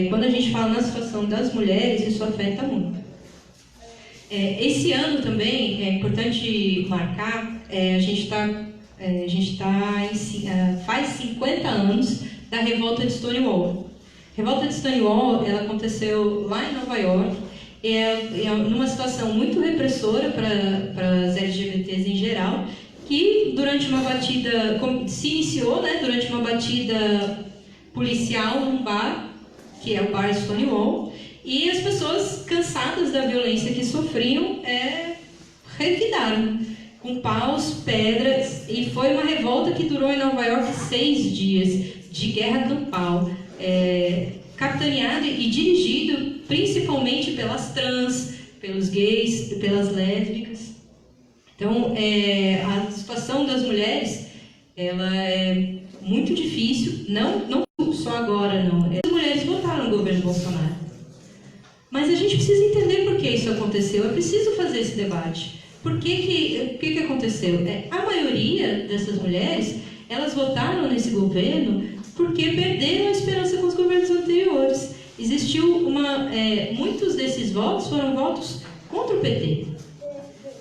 quando a gente fala na situação das mulheres, isso afeta muito. Esse ano também, é importante marcar, a gente faz 50 anos da revolta de Stonewall. A revolta de Stonewall, ela aconteceu lá em Nova York, numa situação muito repressora para as LGBTs em geral, que durante uma batida, se iniciou durante uma batida policial num bar, que é o bar Stonewall, e as pessoas, cansadas da violência que sofriam, revidaram com paus, pedras, e foi uma revolta que durou em Nova York 6 dias de guerra campal, capitaneado e dirigido principalmente pelas trans, pelos gays, pelas lésbicas. Então, a situação das mulheres, ela é muito difícil, não só agora, não. As mulheres votaram no governo Bolsonaro. Mas a gente precisa entender por que isso aconteceu, é preciso fazer esse debate. O que aconteceu? A maioria dessas mulheres, elas votaram nesse governo porque perderam a esperança com os governos anteriores. Muitos desses votos foram votos contra o PT,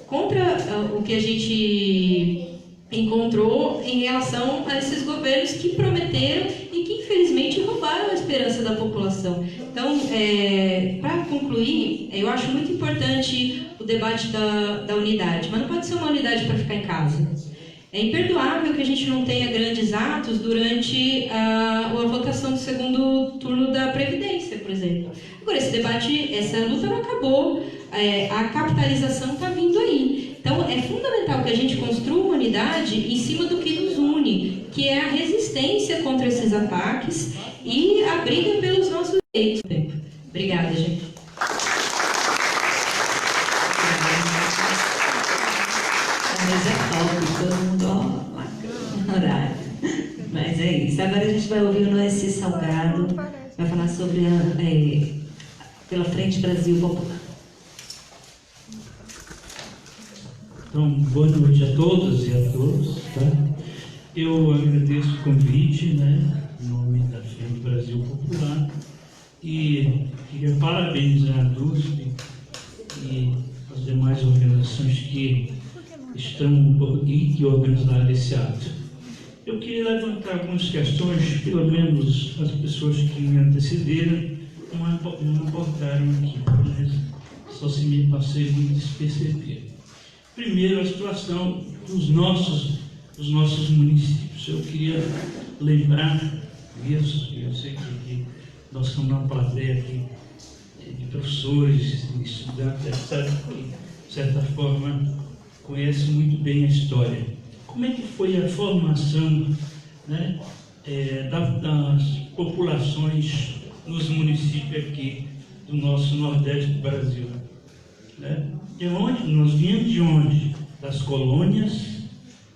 contra o que a gente encontrou em relação a esses governos que prometeram e que infelizmente roubaram a esperança da população. Então, para concluir, eu acho muito importante o debate da unidade, mas não pode ser uma unidade para ficar em casa. É imperdoável que a gente não tenha grandes atos durante a votação do segundo turno da Previdência, por exemplo. Agora, essa luta não acabou, a capitalização está vindo aí. Então, é fundamental que a gente construa uma unidade em cima do que nos une, que é a resistência contra esses ataques e a briga pelos nossos direitos. Obrigada, gente. Todo mundo horário. Mas é isso. Agora a gente vai ouvir o Noeci Salgado, vai falar sobre pela Frente Brasil Popular. Então, boa noite a todas e a todos. Tá? Eu agradeço o convite, em nome da Frente Brasil Popular, e queria parabenizar a DUSP e as demais organizações que estão e que organizaram esse ato. Eu queria levantar algumas questões, pelo menos as pessoas que me antecederam não abordaram aqui, mas só se me passei de desperceber. Primeiro, a situação dos nossos municípios. Eu queria lembrar isso, eu sei que nós somos uma plateia aqui de professores, de estudantes, etc., que, de certa forma, conhece muito bem a história. Como é que foi a formação das populações nos municípios aqui do nosso Nordeste do Brasil? De onde? Nós viemos de onde? Das colônias,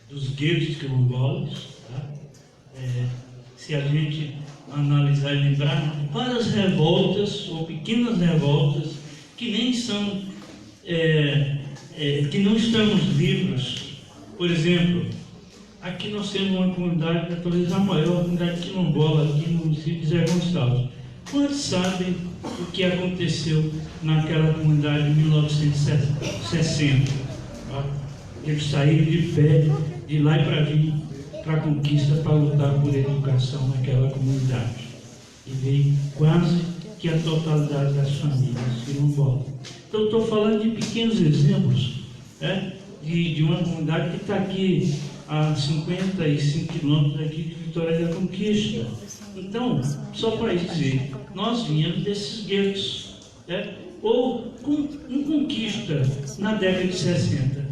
dos guetos quilombolas, se a gente analisar e lembrar, várias revoltas ou pequenas revoltas que nem são, que não estão nos livros. Por exemplo, aqui nós temos uma comunidade católica, a maior comunidade quilombola aqui no município de Zé Gonçalves. Quantos sabem o que aconteceu naquela comunidade em 1960? Eles saíram de pé, de lá e para vir, para a conquista, para lutar por educação naquela comunidade. E veio quase que a totalidade das famílias quilombolas. Então, estou falando de pequenos exemplos, de uma comunidade que está aqui a 55 quilômetros aqui de Vitória da Conquista. Então, só para dizer, nós viemos desses guetos, ou em Conquista, na década de 60.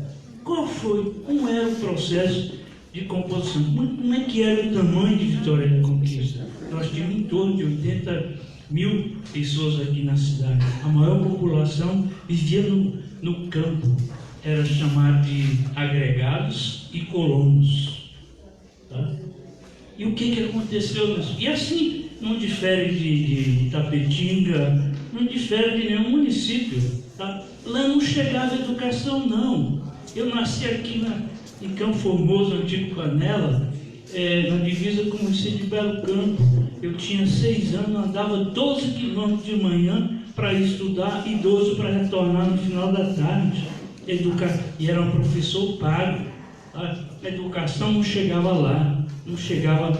Como era o processo de composição? Como é que era o tamanho de Vitória da Conquista? Nós tínhamos em torno de 80 mil pessoas aqui na cidade. A maior população vivia no campo. Era chamado de agregados e colonos. Tá? E o que aconteceu? E assim, não difere de Itapetinga, não difere de nenhum município. Tá? Lá não chegava educação, não. Eu nasci aqui em Campo Formoso, antigo Canela, na divisa com o município de Belo Campo. Eu tinha 6 anos, andava 12 quilômetros de manhã para estudar e 12 para retornar no final da tarde. E era um professor pago. A educação não chegava lá, não chegava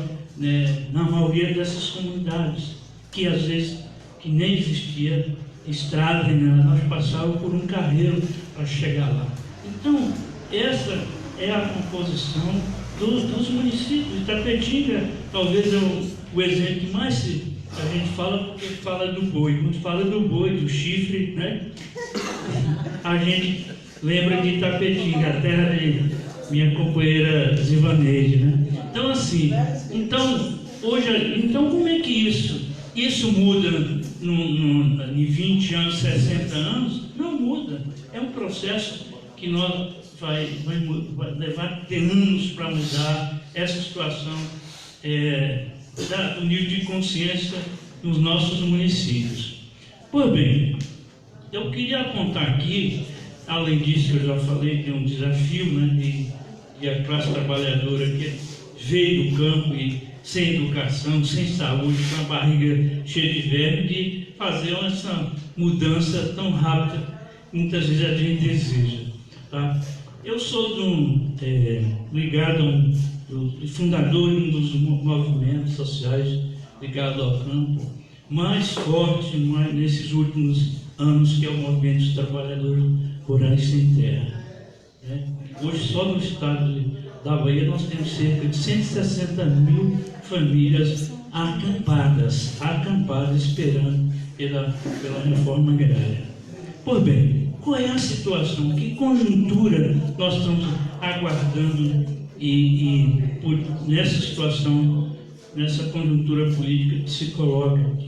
na maioria dessas comunidades, que às vezes que nem existia estrada, nós passávamos por um carreiro para chegar lá. Então, essa é a composição dos municípios. Itapetinga, talvez é o exemplo que mais a gente fala, porque fala do boi. Quando fala do boi, do chifre, a gente lembra de Itapetinga, a terra de minha companheira Zivaneide, Então, assim, hoje, como é que isso muda em 20 anos, 60 anos? Não muda. É um processo que nós vai levar anos para mudar essa situação do nível de consciência nos nossos municípios. Pois bem, eu queria apontar aqui, além disso que eu já falei, tem um desafio de a classe trabalhadora que veio do campo e sem educação, sem saúde, com a barriga cheia de verme, de fazer essa mudança tão rápida que muitas vezes a gente deseja. Tá? Eu sou ligado fundador de um dos movimentos sociais ligados ao campo mais forte nesses últimos anos, que é o movimento dos trabalhadores rurais sem terra. Hoje, só no estado da Bahia, nós temos cerca de 160 mil famílias acampadas esperando pela reforma agrária. Pois bem, qual é a situação? Que conjuntura nós estamos aguardando nessa situação, nessa conjuntura política que se coloca?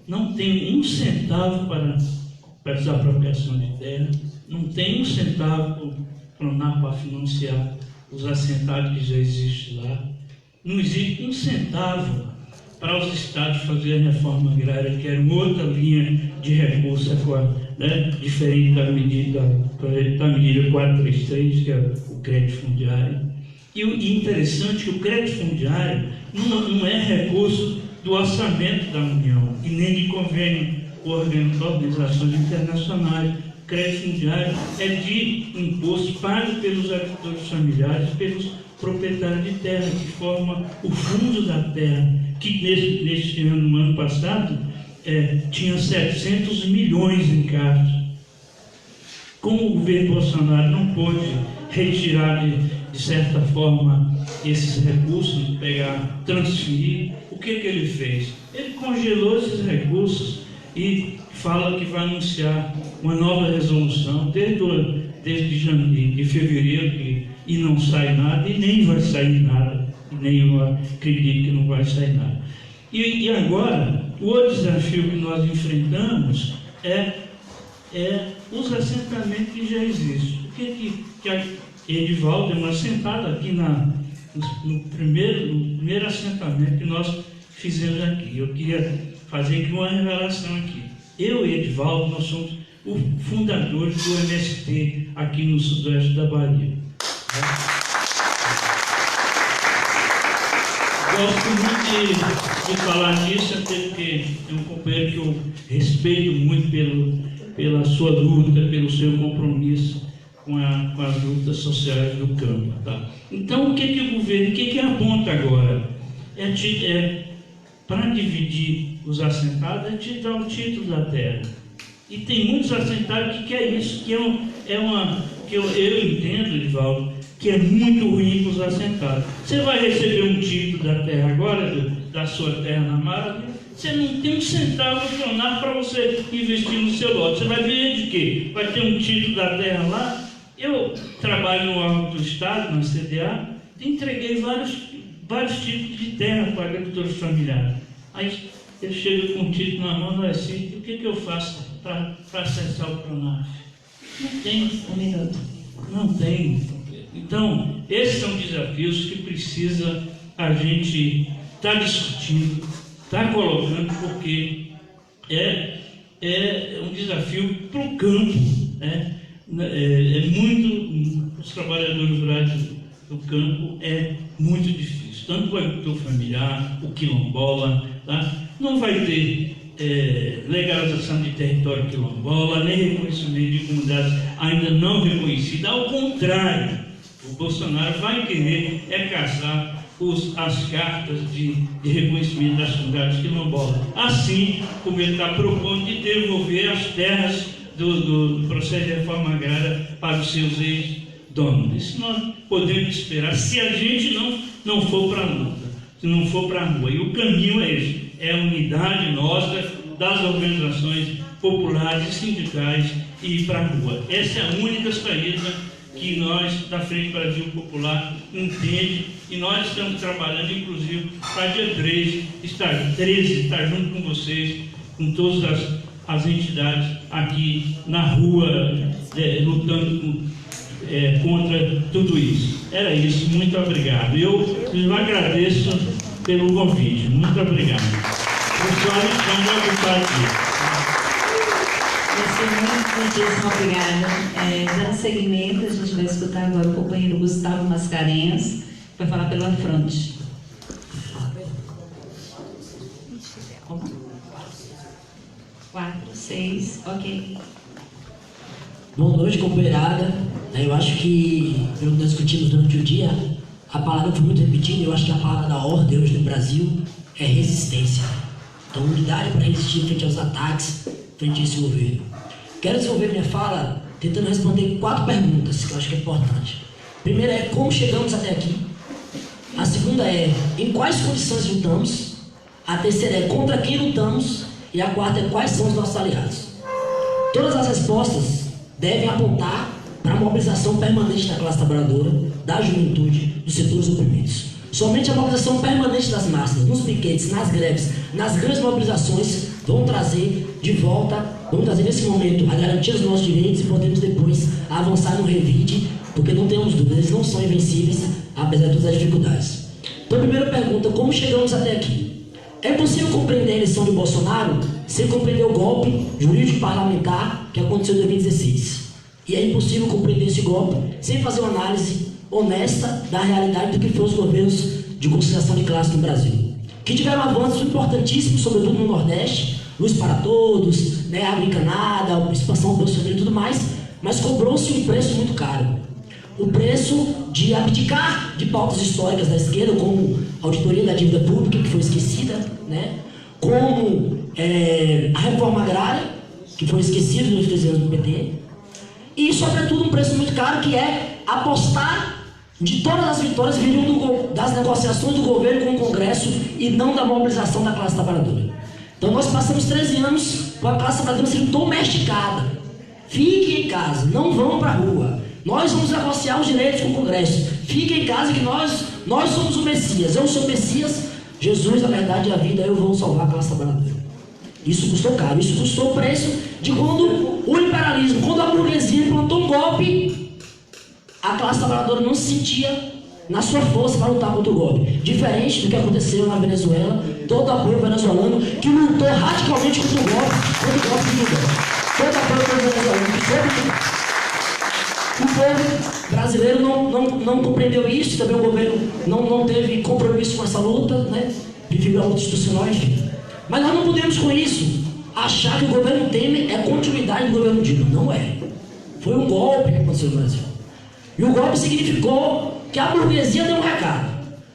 Não tem um centavo para desapropriação de terra, não tem um centavo para financiar os assentados que já existem lá, não existe um centavo para os estados fazerem a reforma agrária, que era uma outra linha de recurso, diferente da medida 433, que é o crédito fundiário. E o interessante é que o crédito fundiário não é recurso do orçamento da União e nem de convênio com organizações internacionais. O crédito fundiário é de imposto pago pelos agricultores familiares, pelos proprietários de terra, que forma o fundo da terra, que neste ano, no ano passado, tinha 700 milhões em caixa. Como o governo Bolsonaro não pôde retirar de certa forma esses recursos, transferir, o que ele fez? Ele congelou esses recursos e fala que vai anunciar uma nova resolução desde janeiro, de fevereiro, e não sai nada, e nem vai sair nada, e nem eu acredito que não vai sair nada. E agora, o outro desafio que nós enfrentamos é os assentamentos que já existem. O que a Edivaldo é uma assentada aqui no primeiro assentamento que nós fizemos aqui. Eu queria fazer aqui uma revelação aqui. Eu e Edivaldo, nós somos os fundadores do MST aqui no sudoeste da Bahia. Gosto muito de falar nisso, até porque é um companheiro que eu respeito muito pela sua luta, pelo seu compromisso com as lutas sociais do campo. Tá? Então, o que o governo, o que aponta agora? Para dividir os assentados, é te dar o título da terra. E tem muitos assentados que querem isso, que eu entendo, Edivaldo, que é muito ruim para os assentados. Você vai receber um título da terra agora, da sua terra na Mara, você não tem um centavo funcionário para você investir no seu lote. Você vai ver de quê? Vai ter um título da terra lá. Eu trabalho no órgão do Estado, na CDA, e entreguei vários títulos de terra para agricultores familiares. Aí eu chego com o título na mão, assim, o que eu faço para acessar o Pronaf? Não tem. Um minuto. Não tem. Então, esses são desafios que precisa a gente estar discutindo, estar colocando, porque é um desafio para o campo, né? Os trabalhadores rurais do campo é muito difícil, tanto o agricultor familiar, o quilombola, tá? Não vai ter legalização de território quilombola, nem reconhecimento de comunidades ainda não reconhecidas. Ao contrário, o Bolsonaro vai querer caçar as cartas de reconhecimento das comunidades quilombolas, assim como ele está propondo de devolver as terras do processo de reforma agrária para os seus ex-donos. Isso nós podemos esperar se a gente não for para a luta, se não for para a rua. E o caminho é esse, é a unidade nossa das organizações populares e sindicais e ir para a rua. Essa é a única saída que nós, da Frente Brasil Popular, entende, e nós estamos trabalhando, inclusive, para dia 13 estar junto com vocês, com todas as entidades aqui na rua, lutando contra tudo isso. Era isso, muito obrigado. Eu agradeço pelo convite, muito obrigado. Professor Alexandre, aqui. Muitíssimo obrigada. Dando seguimento, a gente vai escutar agora o companheiro Gustavo Mascarenhas, que vai falar pela fronte. Como? 4, 6, ok. Boa noite, companheirada. Eu acho que, pelo que nós discutimos durante o dia, a palavra foi muito repetida. Eu acho que a palavra da ordem hoje no Brasil é resistência. Então, unidade para resistir frente aos ataques, frente a esse governo. Quero desenvolver minha fala tentando responder 4 perguntas, que eu acho que é importante. A primeira é como chegamos até aqui. A segunda é em quais condições lutamos. A terceira é contra quem lutamos. E a quarta é quais são os nossos aliados. Todas as respostas devem apontar para a mobilização permanente da classe trabalhadora, da juventude, dos setores oprimidos. Somente a mobilização permanente das massas, nos piquetes, nas greves, nas grandes mobilizações, vão trazer de volta, vão trazer nesse momento a garantia dos nossos direitos e podemos depois avançar no revide, porque não temos dúvidas, eles não são invencíveis, apesar de todas as dificuldades. Então, a primeira pergunta, como chegamos até aqui? É possível compreender a eleição de Bolsonaro sem compreender o golpe jurídico parlamentar que aconteceu em 2016. E é impossível compreender esse golpe sem fazer uma análise honesta da realidade do que foram os governos de conciliação de classe no Brasil. Que tiveram avanços importantíssimos, sobretudo no Nordeste, luz para todos, água encanada, expansão do Bolsonaro e tudo mais, mas cobrou-se um preço muito caro. O preço de abdicar de pautas históricas da esquerda, como a auditoria da dívida pública, que foi esquecida, como a reforma agrária, que foi esquecida nos 13 anos do PT, e, sobretudo, um preço muito caro, que é apostar de todas as vitórias viriam das negociações do governo com o Congresso e não da mobilização da classe trabalhadora. Então, nós passamos 13 anos com a classe trabalhadora sendo domesticada. Fiquem em casa, não vão para a rua. Nós vamos negociar os direitos com o Congresso. Fiquem em casa que nós somos o Messias. Eu sou o Messias, Jesus, a verdade e a vida, eu vou salvar a classe trabalhadora. Isso custou caro, isso custou o preço de quando o imperialismo, quando a burguesia implantou um golpe, a classe trabalhadora não se sentia na sua força para lutar contra o golpe. Diferente do que aconteceu na Venezuela, todo apoio venezuelano que lutou radicalmente contra o golpe de Lula. Todo apoio venezuelano. O povo brasileiro não compreendeu isso, também o governo não teve compromisso com essa luta, né? Vive a luta institucional, enfim. Mas nós não podemos com isso achar que o governo Temer é continuidade do governo Dilma. Não é. Foi um golpe que aconteceu no Brasil. E o golpe significou que a burguesia deu um recado.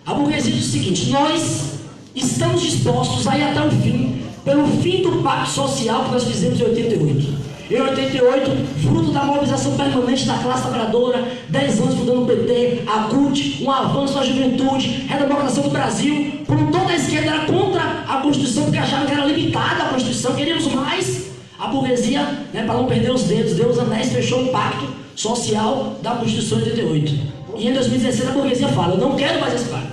A burguesia disse o seguinte: nós estamos dispostos a ir até o fim, pelo fim do pacto social que nós fizemos em 88. Em 88, fruto da mobilização permanente da classe trabalhadora, 10 anos fundando o PT, a CUT, um avanço da juventude, redemocração do Brasil, quando toda a esquerda era contra a Constituição, porque achava que era limitada a Constituição, queríamos mais. A burguesia, né, para não perder os dedos, deu os anéis, fechou o pacto social da Constituição de 88. E em 2016 a burguesia fala: eu não quero mais esse pacto,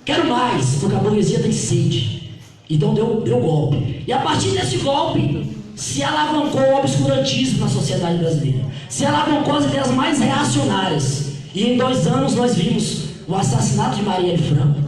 quero mais, porque a burguesia tem sede. Então deu golpe. E a partir desse golpe se alavancou o obscurantismo na sociedade brasileira, se alavancou as ideias mais reacionárias. E em 2 anos nós vimos o assassinato de Marielle Franco,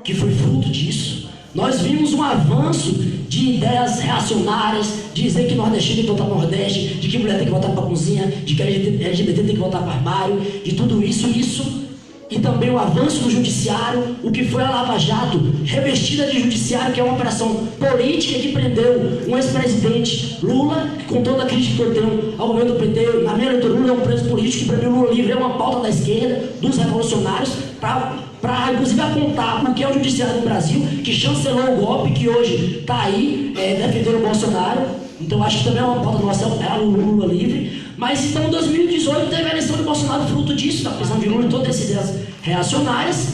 que foi fruto disso. Nós vimos um avanço de ideias reacionárias, de dizer que nordestino tem que voltar para o Nordeste, de que mulher tem que voltar para a cozinha, de que LGBT tem que voltar para o armário, de tudo isso. E também o avanço do judiciário, o que foi a Lava Jato, revestida de judiciário, que é uma operação política que prendeu um ex-presidente Lula, que com toda a crítica que eu tenho ao governo do PT, na minha leitura, Lula é um preso político que prendeu Lula livre, é uma pauta da esquerda, dos revolucionários, para inclusive apontar o que é o judiciário no Brasil, que chancelou o golpe, que hoje está aí defendendo o Bolsonaro. Então acho que também é uma pauta nossa, é a Lula livre. Mas então em 2018 teve a eleição de Bolsonaro fruto disso, da prisão de Lula e todas essas ideias reacionárias.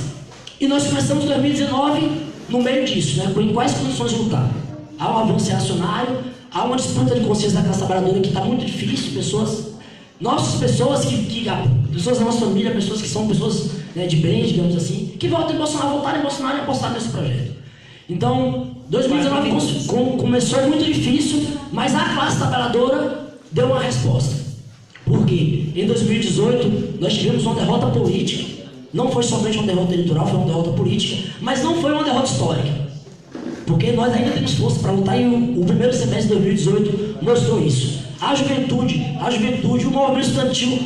E nós começamos 2019 no meio disso, né? Em quais condições de lutar? Há um avanço reacionário, há uma disputa de consciência da classe trabalhadora que está muito difícil, pessoas da nossa família, pessoas que são pessoas, né, de bem, digamos assim, que votaram em Bolsonaro e apostaram nesse projeto. Então, 2019 começou muito difícil, mas a classe trabalhadora deu uma resposta. Por quê? Em 2018, nós tivemos uma derrota política. Não foi somente uma derrota eleitoral, foi uma derrota política, mas não foi uma derrota histórica. Porque nós ainda temos força para lutar e o primeiro semestre de 2018 mostrou isso. A juventude, o movimento estudantil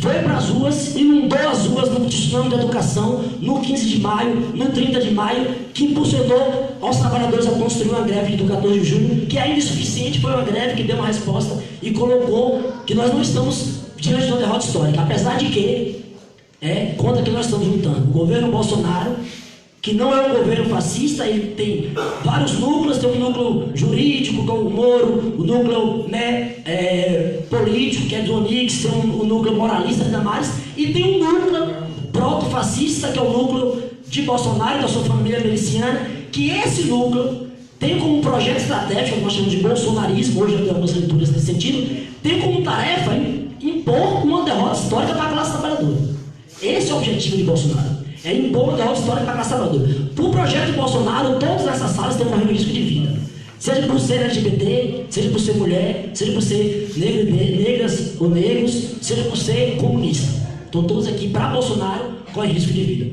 foi para as ruas, inundou as ruas no tsunami da educação, no 15 de maio, no 30 de maio, que impulsionou aos trabalhadores a construir uma greve do 14 de junho, que ainda insuficiente, foi uma greve que deu uma resposta e colocou que nós não estamos diante de uma derrota histórica, apesar de que é contra que nós estamos lutando. O governo Bolsonaro, que não é um governo fascista, ele tem vários núcleos, tem um núcleo jurídico, que é o Moro, o núcleo, né, político, que é do Onix, tem um núcleo moralista, ainda mais, e tem um núcleo proto-fascista, que é o núcleo de Bolsonaro, da sua família miliciana, que esse núcleo tem como projeto estratégico, que nós chamamos de bolsonarismo, hoje eu tenho algumas leituras nesse sentido, tem como tarefa impor uma derrota histórica para a classe trabalhadora. Esse é o objetivo de Bolsonaro. É impor uma derrota histórica para a classe trabalhadora. Para o projeto de Bolsonaro, todas essas salas têm um risco de vida. Seja por ser LGBT, seja por ser mulher, seja por ser negras ou negros, seja por ser comunista. Então todos aqui, para Bolsonaro, correm risco de vida.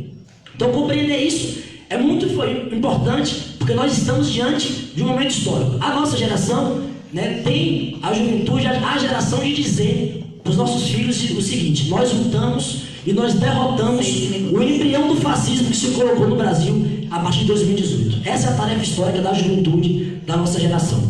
Então compreender isso é muito importante, porque nós estamos diante de um momento histórico. A nossa geração, né, tem a juventude, a geração de dizer para os nossos filhos o seguinte: nós lutamos e nós derrotamos o embrião do fascismo que se colocou no Brasil a partir de 2018. Essa é a tarefa histórica da juventude da nossa geração.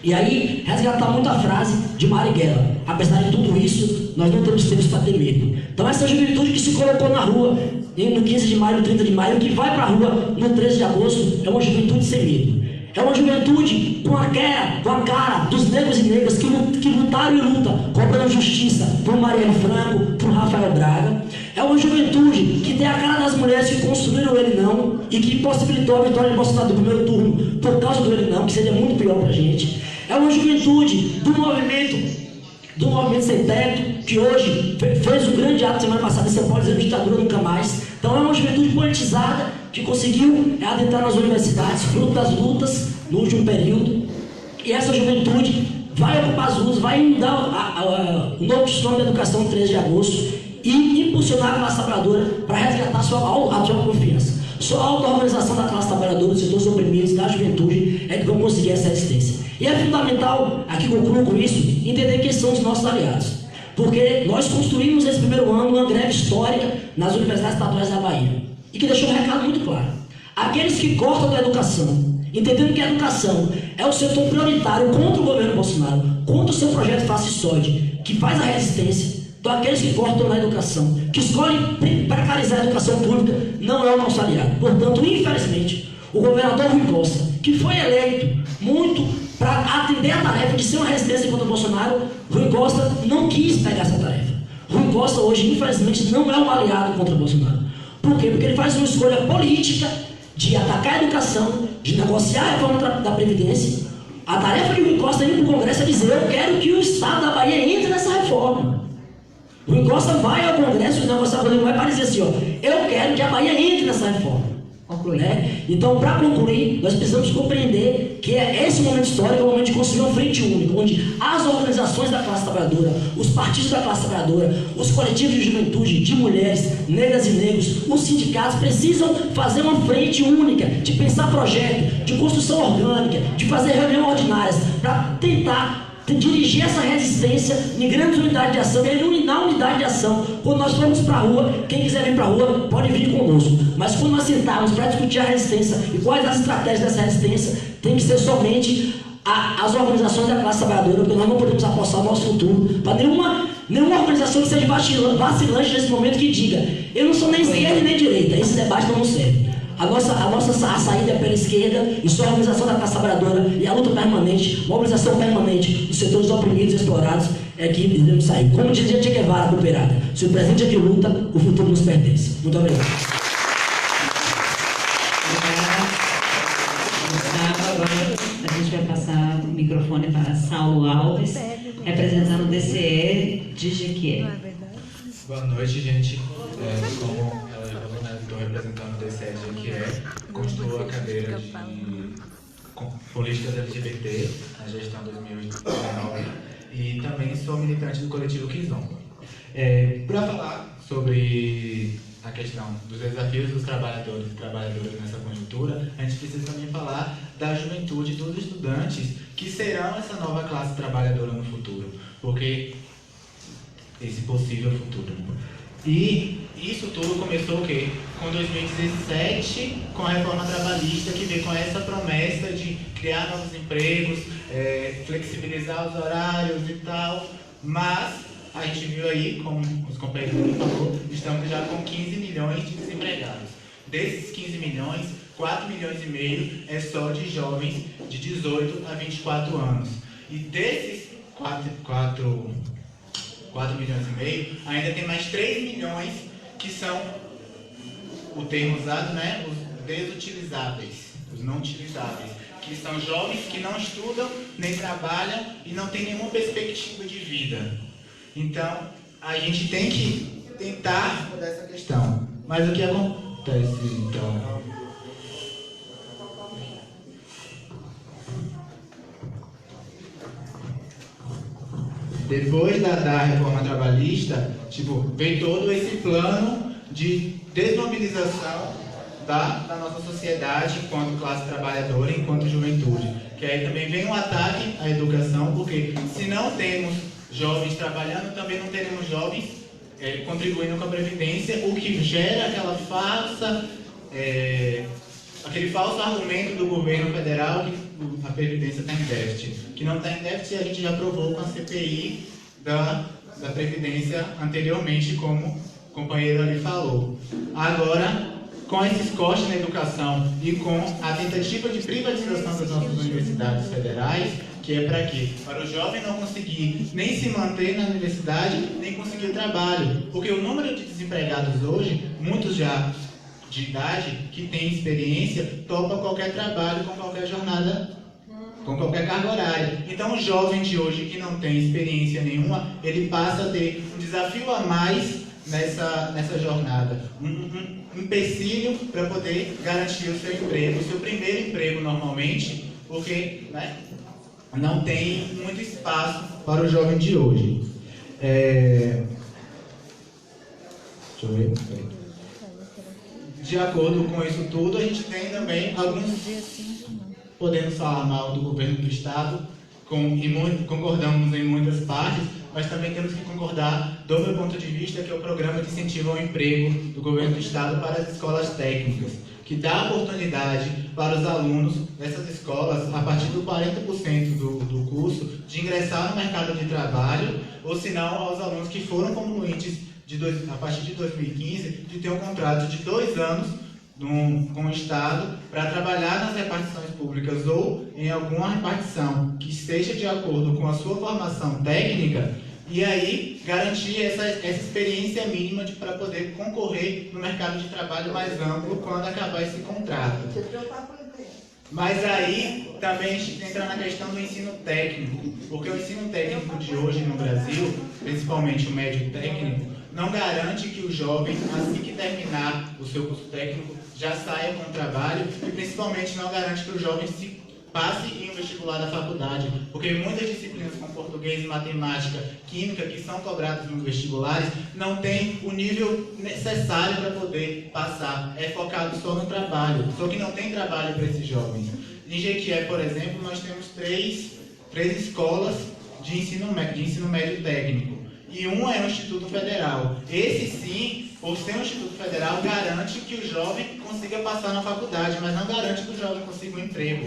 E aí, resgatar muito a frase de Marighella: apesar de tudo isso, nós não temos tempo para ter medo. Então essa juventude que se colocou na rua no 15 de maio, no 30 de maio, que vai para a rua no 13 de agosto, é uma juventude sem medo. É uma juventude com a cara dos negros e negras que lutaram e lutam, cobrando justiça por Marielle Franco, por Rafael Braga. É uma juventude que tem a cara das mulheres que construíram o Ele Não e que possibilitou a vitória de Bolsonaro do primeiro turno por causa do Ele Não, que seria muito pior para a gente. É uma juventude do movimento Sem Teto, que hoje fez um grande ato semana passada, você pode dizer ditadura nunca mais. Então é uma juventude politizada que conseguiu adentrar nas universidades, fruto das lutas no último período. E essa juventude vai ocupar as ruas, vai dar o novo sistema de educação no 13 de agosto. e impulsionar a classe trabalhadora para resgatar a sua confiança. Só a auto-organização da classe trabalhadora, dos setores oprimidos, da juventude, é que vão conseguir essa resistência. E é fundamental, aqui concluo com isso, entender quem são os nossos aliados. Porque nós construímos esse primeiro ano uma greve histórica nas universidades estaduais da Bahia. E que deixou um recado muito claro. Aqueles que cortam da educação, entendendo que a educação é o setor prioritário contra o governo Bolsonaro, contra o seu projeto fascistoide, que faz a resistência, então aqueles que cortam na educação, que escolhem precarizar a educação pública, não é o nosso aliado. Portanto, infelizmente, o governador Rui Costa, que foi eleito muito para atender a tarefa de ser uma resistência contra o Bolsonaro, Rui Costa não quis pegar essa tarefa. Rui Costa hoje, infelizmente, não é um aliado contra o Bolsonaro. Por quê? Porque ele faz uma escolha política de atacar a educação, de negociar a reforma da Previdência. A tarefa de Rui Costa indo para o Congresso é dizer: eu quero que o Estado da Bahia entre nessa reforma. Rui Costa vai ao Congresso e negociar com ele, vai para dizer assim: ó, eu quero que a Bahia entre nessa reforma. Né? Então, para concluir, nós precisamos compreender que esse momento histórico é o momento de construir uma frente única, onde as organizações da classe trabalhadora, os partidos da classe trabalhadora, os coletivos de juventude, de mulheres, negras e negros, os sindicatos precisam fazer uma frente única, de pensar projeto, de construção orgânica, de fazer reuniões ordinárias, para tentar dirigir essa resistência em grandes unidades de ação. E aí, na unidade de ação, quando nós formos para a rua, quem quiser vir para a rua pode vir conosco, mas quando nós sentarmos para discutir a resistência e quais as estratégias dessa resistência, tem que ser somente as organizações da classe trabalhadora, porque nós não podemos apostar o nosso futuro para nenhuma organização que seja vacilante nesse momento, que diga: eu não sou nem esquerda nem direita, esse debate não nos serve. A saída é pela esquerda, e só a organização da classe trabalhadora e a luta permanente, mobilização permanente dos setores oprimidos e explorados é que devemos sair. Como dizia Che Guevara, cooperada: se o presente é que luta, o futuro nos pertence. Muito obrigado. Agora a gente vai passar o microfone para Saulo Alves, representando o DCE de Jequié. Boa noite, gente. Como estou representando o DCE de Jequié, construo a cadeira de políticas LGBT na gestão 2019 e também sou militante do coletivo Kizomba. Para falar sobre a questão dos desafios dos trabalhadores e trabalhadoras nessa conjuntura, a gente precisa também falar da juventude, dos estudantes que serão essa nova classe trabalhadora no futuro, porque esse possível futuro. E isso tudo começou o quê? Com 2017, com a reforma trabalhista, que veio com essa promessa de criar novos empregos, flexibilizar os horários e tal, mas a gente viu aí, como os companheiros falou, estamos já com 15 milhões de desempregados. Desses 15 milhões, 4 milhões e meio é só de jovens de 18 a 24 anos. E desses 4 milhões e meio, ainda tem mais 3 milhões que são, o termo usado, né, os desutilizáveis, os não utilizáveis, que são jovens que não estudam, nem trabalham e não têm nenhuma perspectiva de vida. Então, a gente tem que tentar mudar essa questão. Mas o que acontece, então? Depois da reforma trabalhista, veio todo esse plano de desmobilização da nossa sociedade enquanto classe trabalhadora, enquanto juventude. Que aí também vem um ataque à educação, porque se não temos jovens trabalhando, também não teremos jovens contribuindo com a Previdência, o que gera aquele falso argumento do governo federal que a Previdência está em déficit. Que não está em déficit, a gente já provou com a CPI da Previdência anteriormente, como o companheiro ali falou. Agora, com esses cortes na educação e com a tentativa de privatização das nossas universidades federais, que é para quê? Para o jovem não conseguir nem se manter na universidade, nem conseguir trabalho. Porque o número de desempregados hoje, muitos já de idade, que têm experiência, topa qualquer trabalho com qualquer jornada, com qualquer carga horária. Então o jovem de hoje que não tem experiência nenhuma, ele passa a ter um desafio a mais nessa jornada. Um empecilho para poder garantir o seu emprego, o seu primeiro emprego normalmente, porque não tem muito espaço para o jovem de hoje. Joey? De acordo com isso tudo, a gente tem também alguns... Podemos falar mal do governo do Estado, concordamos em muitas partes, mas também temos que concordar, do meu ponto de vista, que é o programa de incentivo ao emprego do governo do Estado para as escolas técnicas, que dá oportunidade para os alunos dessas escolas, a partir do 40% do curso, de ingressar no mercado de trabalho, ou se não, aos alunos que foram concluintes a partir de 2015, de ter um contrato de 2 anos com o Estado para trabalhar nas repartições públicas ou em alguma repartição que esteja de acordo com a sua formação técnica, e aí garantir essa experiência mínima para poder concorrer no mercado de trabalho mais amplo quando acabar esse contrato. Mas aí também a gente entra na questão do ensino técnico, porque o ensino técnico de hoje no Brasil, principalmente o médio técnico, não garante que o jovem, assim que terminar o seu curso técnico, já saia com o trabalho, e principalmente não garante que o jovem se passe em um vestibular da faculdade, porque muitas disciplinas como português, matemática, química, que são cobradas nos vestibulares, não tem o nível necessário para poder passar, é focado só no trabalho, só que não tem trabalho para esses jovens. Em Jequié, por exemplo, nós temos três escolas de ensino médio técnico, e um é o Instituto Federal. Esse sim, por ser um Instituto Federal, garante que o jovem consiga passar na faculdade, mas não garante que o jovem consiga um emprego.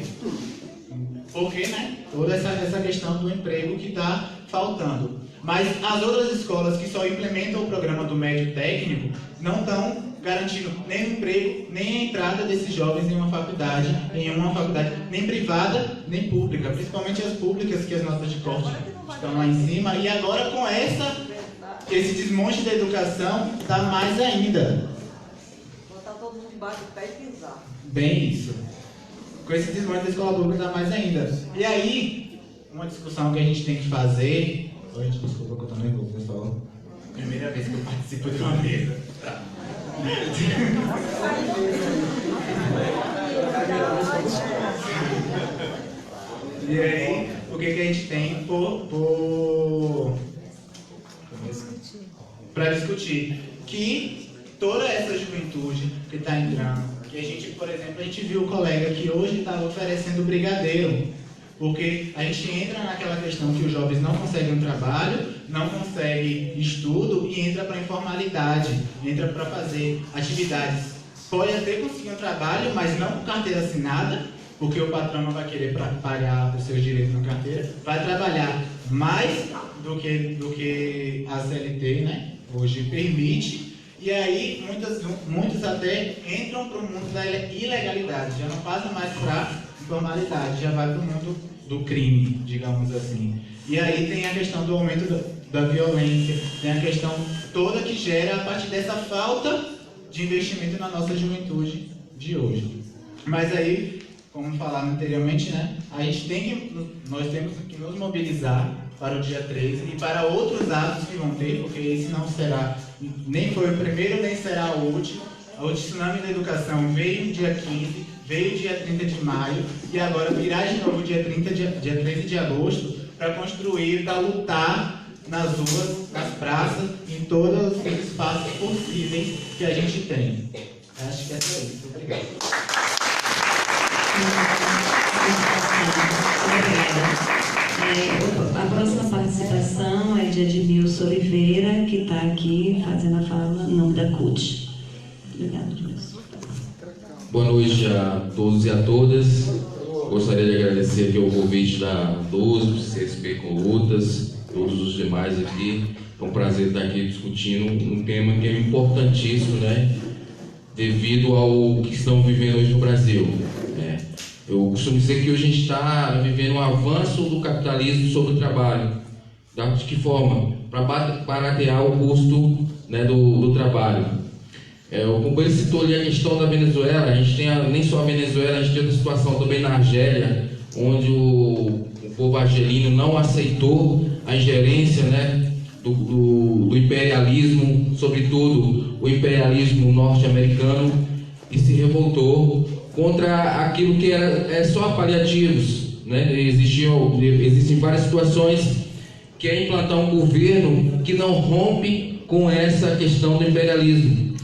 Porque, né, toda essa questão do emprego que está faltando. Mas as outras escolas que só implementam o programa do médio técnico não estão garantindo nem o emprego, nem a entrada desses jovens em uma faculdade, nem privada, nem pública, principalmente as públicas, que as notas de corte estão lá em cima, e agora com esse desmonte da educação, está mais ainda. Botar todo mundo embaixo do pé e pisar. Bem isso. Com esse desmonte da escola pública, está mais ainda. E aí, uma discussão que a gente tem que fazer... Oi, gente, desculpa que eu estou nervoso, pessoal. Primeira vez que eu participo de uma mesa. Tá. E aí, o que a gente tem para discutir? Que toda essa juventude que está entrando, que a gente, por exemplo, a gente viu o colega que hoje estava oferecendo brigadeiro, porque a gente entra naquela questão que os jovens não conseguem um trabalho, não conseguem estudo e entra para a informalidade, entra para fazer atividades. Pode até conseguir um trabalho, mas não com carteira assinada, porque o patrão não vai querer pagar os seus direitos na carteira, vai trabalhar mais do que a CLT, né, hoje permite, e aí muitos até entram para o mundo da ilegalidade, já não passa mais para a informalidade, já vai para o mundo do crime, digamos assim. E aí tem a questão do aumento da violência, tem a questão toda que gera a partir dessa falta de investimento na nossa juventude de hoje. Mas aí, como falaram anteriormente, né, nós temos que nos mobilizar para o dia 13 e para outros atos que vão ter, porque esse não será, nem foi o primeiro, nem será o último. O Tsunami da Educação veio dia 15, veio dia 30 de maio e agora virá de novo dia 13 de agosto para construir, para lutar nas ruas, nas praças, em todos os espaços possíveis que a gente tem. Acho que é só isso. Obrigado. A próxima participação é de Edmilson Oliveira, que está aqui fazendo a fala em nome da CUT. Obrigada, Edmilson. Boa noite a todos e a todas. Gostaria de agradecer aqui o convite da 12, CSP com Lutas, todos os demais aqui. É um prazer estar aqui discutindo um tema que é importantíssimo, né? Devido ao que estamos vivendo hoje no Brasil. Eu costumo dizer que hoje a gente está vivendo um avanço do capitalismo sobre o trabalho. De que forma? Para baratear o custo, né, do trabalho. O companheiro citou ali a questão da Venezuela. A gente tem nem só a Venezuela, a gente tem outra situação também na Argélia, onde o povo argelino não aceitou a ingerência, né, do imperialismo, sobretudo o imperialismo norte-americano, e se revoltou contra aquilo que é só paliativos, né? Existem várias situações que é implantar um governo que não rompe com essa questão do imperialismo.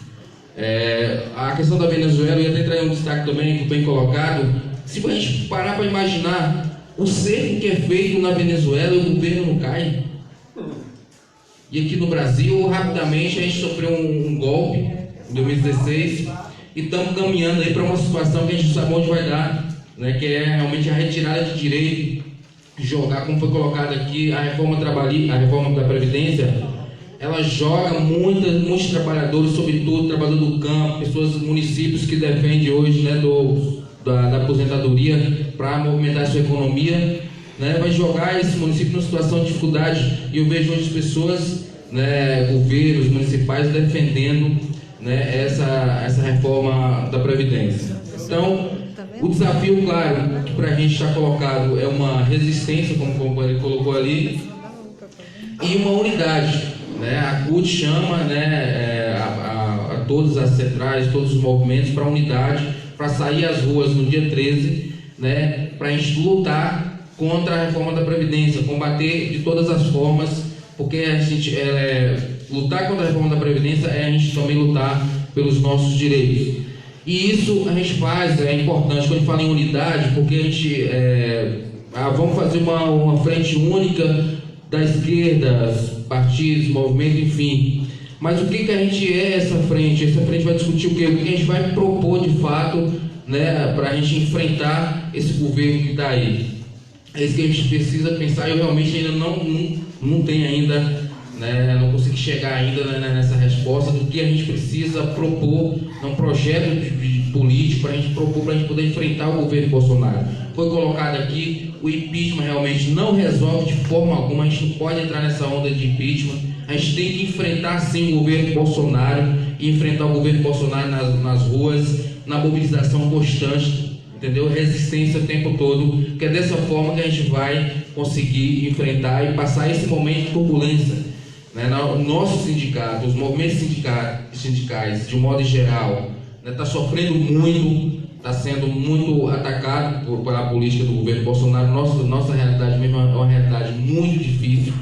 A questão da Venezuela, eu ia até trazer um destaque também, bem colocado. Se a gente parar para imaginar o cerco que é feito na Venezuela, o governo não cai. E aqui no Brasil, rapidamente, a gente sofreu um golpe em 2016 e estamos caminhando aí para uma situação que a gente não sabe onde vai dar, né, que é realmente a retirada de direito, jogar, como foi colocado aqui, a reforma da Previdência, ela joga muitos trabalhadores, sobretudo trabalhadores do campo, pessoas dos municípios que defendem hoje, né, da aposentadoria para movimentar a sua economia, né, vai jogar esse município numa situação de dificuldade. E eu vejo hoje pessoas, né, governos municipais defendendo, né, essa reforma da Previdência. Então, o desafio, claro, que para a gente está colocado é uma resistência, como ele colocou ali, e uma unidade, né? A CUT chama, né, a todas as centrais, todos os movimentos para unidade, para sair às ruas no dia 13, né, para a gente lutar contra a reforma da Previdência, combater de todas as formas, porque a gente lutar contra a reforma da Previdência é a gente também lutar pelos nossos direitos. E isso a gente faz, é importante quando a gente fala em unidade, porque a gente vamos fazer uma frente única da esquerda, partidos, movimentos, enfim. Mas o que a gente essa frente? Essa frente vai discutir o quê? O que a gente vai propor de fato, né, para a gente enfrentar esse governo que está aí. É isso que a gente precisa pensar. Eu realmente ainda não tenho ainda, né, não consegui chegar ainda, né, nessa resposta do que a gente precisa propor, um projeto de político para a gente propor, para a gente poder enfrentar o governo Bolsonaro. Foi colocado aqui, o impeachment realmente não resolve de forma alguma, a gente não pode entrar nessa onda de impeachment, a gente tem que enfrentar sim o governo Bolsonaro e enfrentar o governo Bolsonaro nas ruas, na mobilização constante, entendeu? Resistência o tempo todo, porque é dessa forma que a gente vai conseguir enfrentar e passar esse momento de turbulência, né? Nosso sindicato, os movimentos sindicais, de um modo geral, está sofrendo muito, está sendo muito atacado pela política do governo Bolsonaro. Nossa realidade mesmo é uma realidade muito difícil,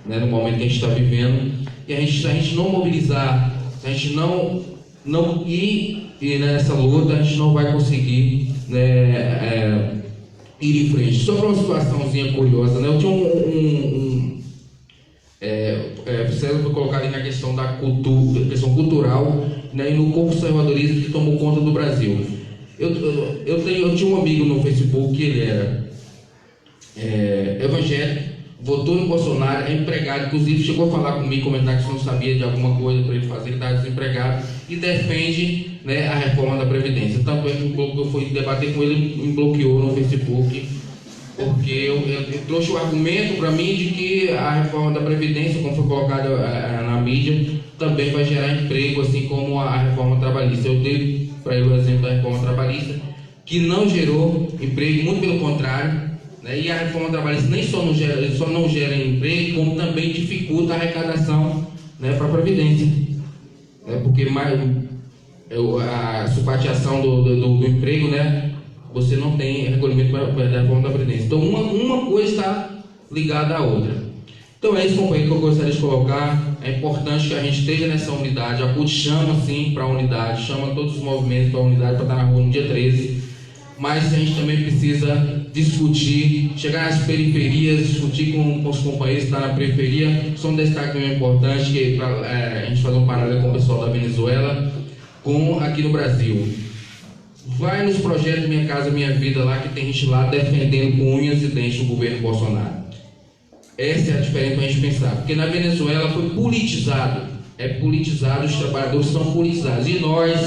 né, no momento que a gente está vivendo. E se a gente não mobilizar, se a gente não ir nessa luta, a gente não vai conseguir, né, ir em frente. Só para uma situaçãozinha curiosa, né, eu tinha César foi colocar ali na questão da questão cultural, né, e no conservadorismo que tomou conta do Brasil. Eu tinha um amigo no Facebook que ele era evangélico, votou no Bolsonaro, é empregado, inclusive chegou a falar comigo, comentar que não sabia de alguma coisa para ele fazer, que estava desempregado, e defende, né, a reforma da Previdência. Tanto é que eu fui debater com ele, me bloqueou no Facebook, porque eu trouxe o argumento para mim de que a reforma da Previdência, como foi colocada na mídia, também vai gerar emprego, assim como a reforma trabalhista. Eu dei para ele o exemplo da reforma trabalhista, que não gerou emprego, muito pelo contrário, né? E a reforma trabalhista nem só não gera emprego, como também dificulta a arrecadação, né, para a Previdência, né? Porque a subateação do emprego, né, você não tem recolhimento da reforma da Previdência. Então, uma coisa está ligada à outra. Então, é isso, companheiro, que eu gostaria de colocar. É importante que a gente esteja nessa unidade. A CUT chama, sim, para a unidade, chama todos os movimentos para a unidade, para estar na rua no dia 13. Mas a gente também precisa discutir, chegar às periferias, discutir com os companheiros que estão na periferia. Só um destaque muito importante, que é para a gente fazer um paralelo com o pessoal da Venezuela, com aqui no Brasil. Vai nos projetos Minha Casa Minha Vida lá, que tem gente lá defendendo com unhas e dentes o governo Bolsonaro. Essa é a diferença para a gente pensar, porque na Venezuela foi politizado, os trabalhadores são politizados, e nós,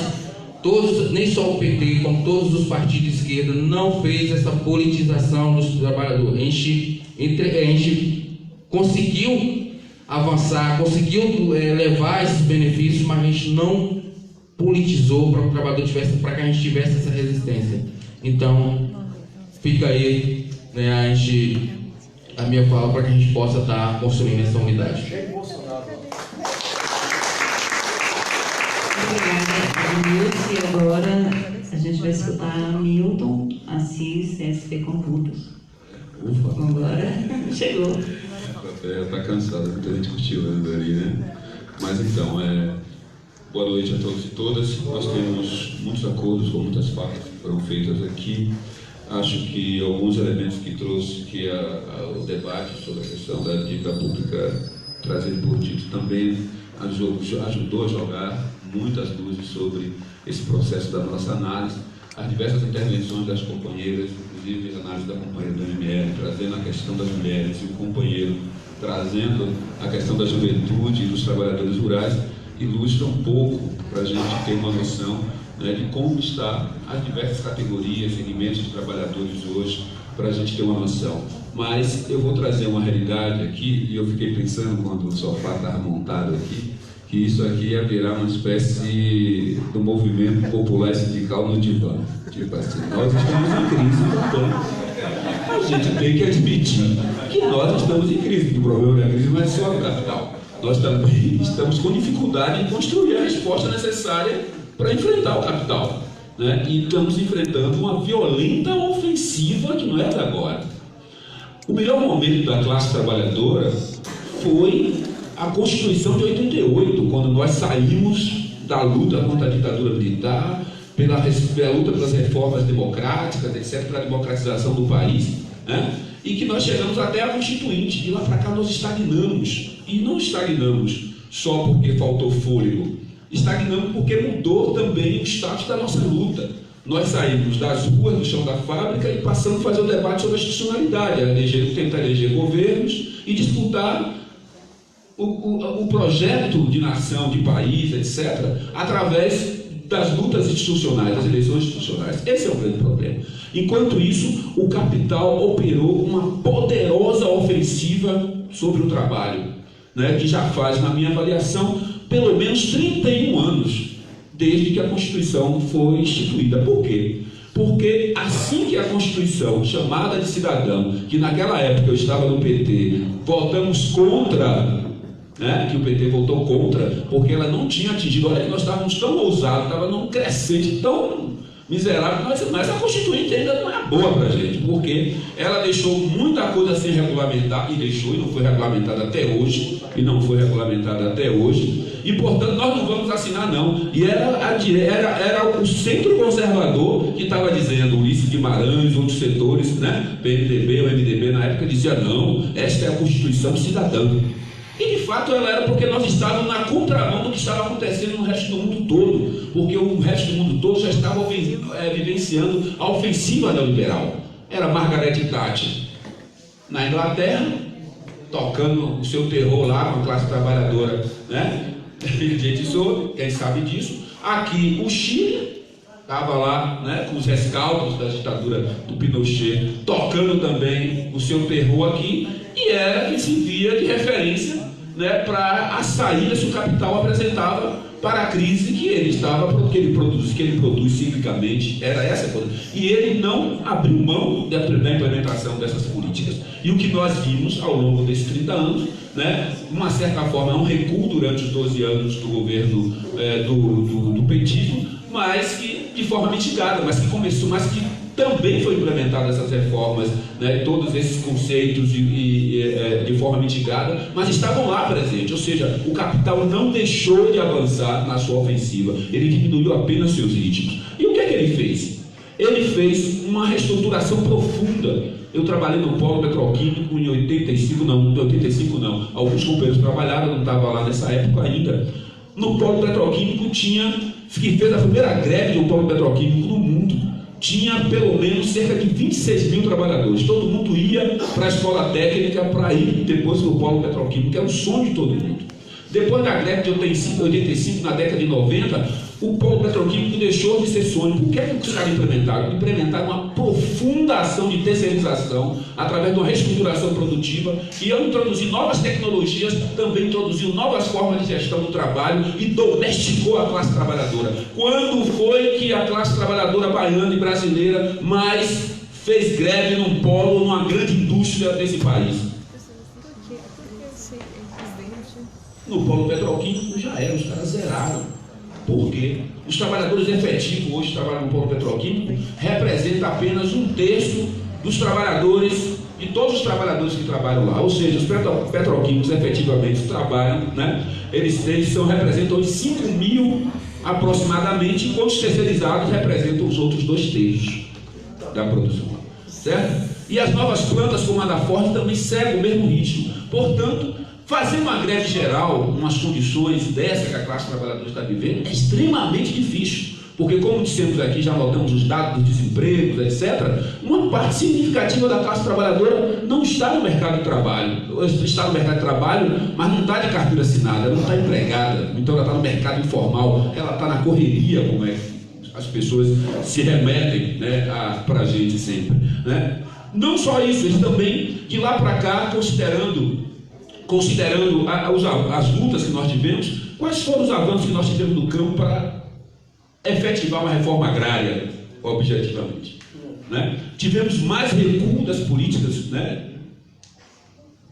todos, nem só o PT, como todos os partidos de esquerda, não fez essa politização dos trabalhadores. A gente conseguiu avançar, conseguiu levar esses benefícios, mas a gente não politizou para que o trabalhador tivesse, para que a gente tivesse essa resistência. Então, fica aí, né, a minha fala para que a gente possa estar construindo essa unidade. Obrigada, Milton. E agora a gente vai escutar Milton Assis, SP Computos. Ufa! Agora chegou. A plateia está cansada, muita gente curtiu ali, né? Mas então, boa noite a todos e todas. Nós temos muitos acordos com muitas falas que foram feitas aqui. Acho que alguns elementos que trouxe que o debate sobre a questão da dívida pública trazido por Tito também ajudou a jogar muitas luzes sobre esse processo da nossa análise. As diversas intervenções das companheiras, inclusive a análise da companheira do ML, trazendo a questão das mulheres, e o companheiro trazendo a questão da juventude e dos trabalhadores rurais, ilustra um pouco para a gente ter uma noção, né, de como está as diversas categorias, segmentos de trabalhadores hoje, para a gente ter uma noção. Mas eu vou trazer uma realidade aqui, e eu fiquei pensando quando o sofá estava montado aqui, que isso aqui ia virar uma espécie do movimento popular sindical no divã. Tipo assim, nós estamos em crise também. A gente tem que admitir que nós estamos em crise, que o problema da crise não é só o capital. Nós também estamos com dificuldade em construir a resposta necessária para enfrentar o capital, né? E estamos enfrentando uma violenta ofensiva que não é de agora. O melhor momento da classe trabalhadora foi a Constituição de 88, quando nós saímos da luta contra a ditadura militar, pela luta pelas reformas democráticas, etc., pela democratização do país, né? E que nós chegamos até a Constituinte. De lá para cá nós estagnamos. E não estagnamos só porque faltou fôlego. Estagnamos porque mudou também o status da nossa luta. Nós saímos das ruas, do chão da fábrica e passamos a fazer o debate sobre a institucionalidade, tentar eleger governos e disputar o projeto de nação, de país, etc., através das lutas institucionais, das eleições institucionais. Esse é o grande problema. Enquanto isso, o capital operou uma poderosa ofensiva sobre o trabalho, né, que já faz, na minha avaliação, pelo menos 31 anos, desde que a Constituição foi instituída. Por quê? Porque assim que a Constituição, chamada de cidadão, que naquela época eu estava no PT, votamos contra, né, que o PT votou contra, porque ela não tinha atingido, olha que nós estávamos tão ousados, estava num crescente tão miserável, mas a Constituinte ainda não é boa para a gente, porque ela deixou muita coisa sem regulamentar, e deixou, e não foi regulamentada até hoje, e portanto nós não vamos assinar não. E era o centro conservador que estava dizendo, Ulisses Guimarães, outros setores, né, PMDB, o MDB na época dizia, não, esta é a Constituição cidadã. E de fato ela era porque nós estávamos na contramão do que estava acontecendo no resto do mundo todo, porque o resto do mundo todo já estava vivenciando a ofensiva neoliberal. Era Margaret Thatcher na Inglaterra, tocando o seu terror lá com a classe trabalhadora, né? Gente, quem sabe disso. Aqui o Chile estava lá, né, com os rescaldos da ditadura do Pinochet, tocando também o seu terror aqui, e era que se via de referência, né, para a saída que o capital apresentava para a crise que ele produz ciclicamente. Era essa a coisa. E ele não abriu mão da implementação dessas políticas. E o que nós vimos ao longo desses 30 anos, né, de uma certa forma, é um recuo durante os 12 anos do governo do petismo, mas que de forma mitigada, mas que também foi implementada essas reformas, né, todos esses conceitos de forma mitigada, mas estavam lá presentes, ou seja, o capital não deixou de avançar na sua ofensiva, ele diminuiu apenas seus ritmos. E o que é que ele fez? Ele fez uma reestruturação profunda. Eu trabalhei no polo petroquímico em 85 não, alguns companheiros trabalharam, eu não estava lá nessa época ainda. No polo petroquímico que fez a primeira greve de um polo petroquímico no mundo, tinha pelo menos cerca de 26 mil trabalhadores. Todo mundo ia para a escola técnica para ir depois para o polo petroquímico, que era o sonho de todo mundo. Depois da greve de 85, na década de 90, o polo petroquímico deixou de ser sonho. Por que os caras implementaram? Implementaram uma profunda ação de terceirização através de uma reestruturação produtiva, e ao introduzir novas tecnologias, também introduziu novas formas de gestão do trabalho e domesticou a classe trabalhadora. Quando foi que a classe trabalhadora baiana e brasileira mais fez greve num polo, numa grande indústria desse país? No polo petroquímico já era, os caras zeraram. Por quê? Os trabalhadores efetivos hoje trabalham no polo petroquímico representam apenas 1/3 dos trabalhadores e todos os trabalhadores que trabalham lá. Ou seja, os petroquímicos efetivamente trabalham, né, Eles representam 5 mil aproximadamente, enquanto os terceirizados representam os outros 2/3 da produção, certo? E as novas plantas, como a da Ford, também seguem o mesmo ritmo. Portanto, fazer uma greve geral, umas condições dessa que a classe trabalhadora está vivendo, é extremamente difícil. Porque, como dissemos aqui, já notamos os dados dos desempregos, etc., uma parte significativa da classe trabalhadora não está no mercado de trabalho. Está no mercado de trabalho, mas não está de carteira assinada, não está empregada. Então ela está no mercado informal, ela está na correria, como é que as pessoas se remetem, né, para a gente sempre, né? Não só isso, eles também, de lá para cá, considerando as lutas que nós tivemos, quais foram os avanços que nós tivemos no campo para efetivar uma reforma agrária, objetivamente, né? Tivemos mais recuo das políticas, né,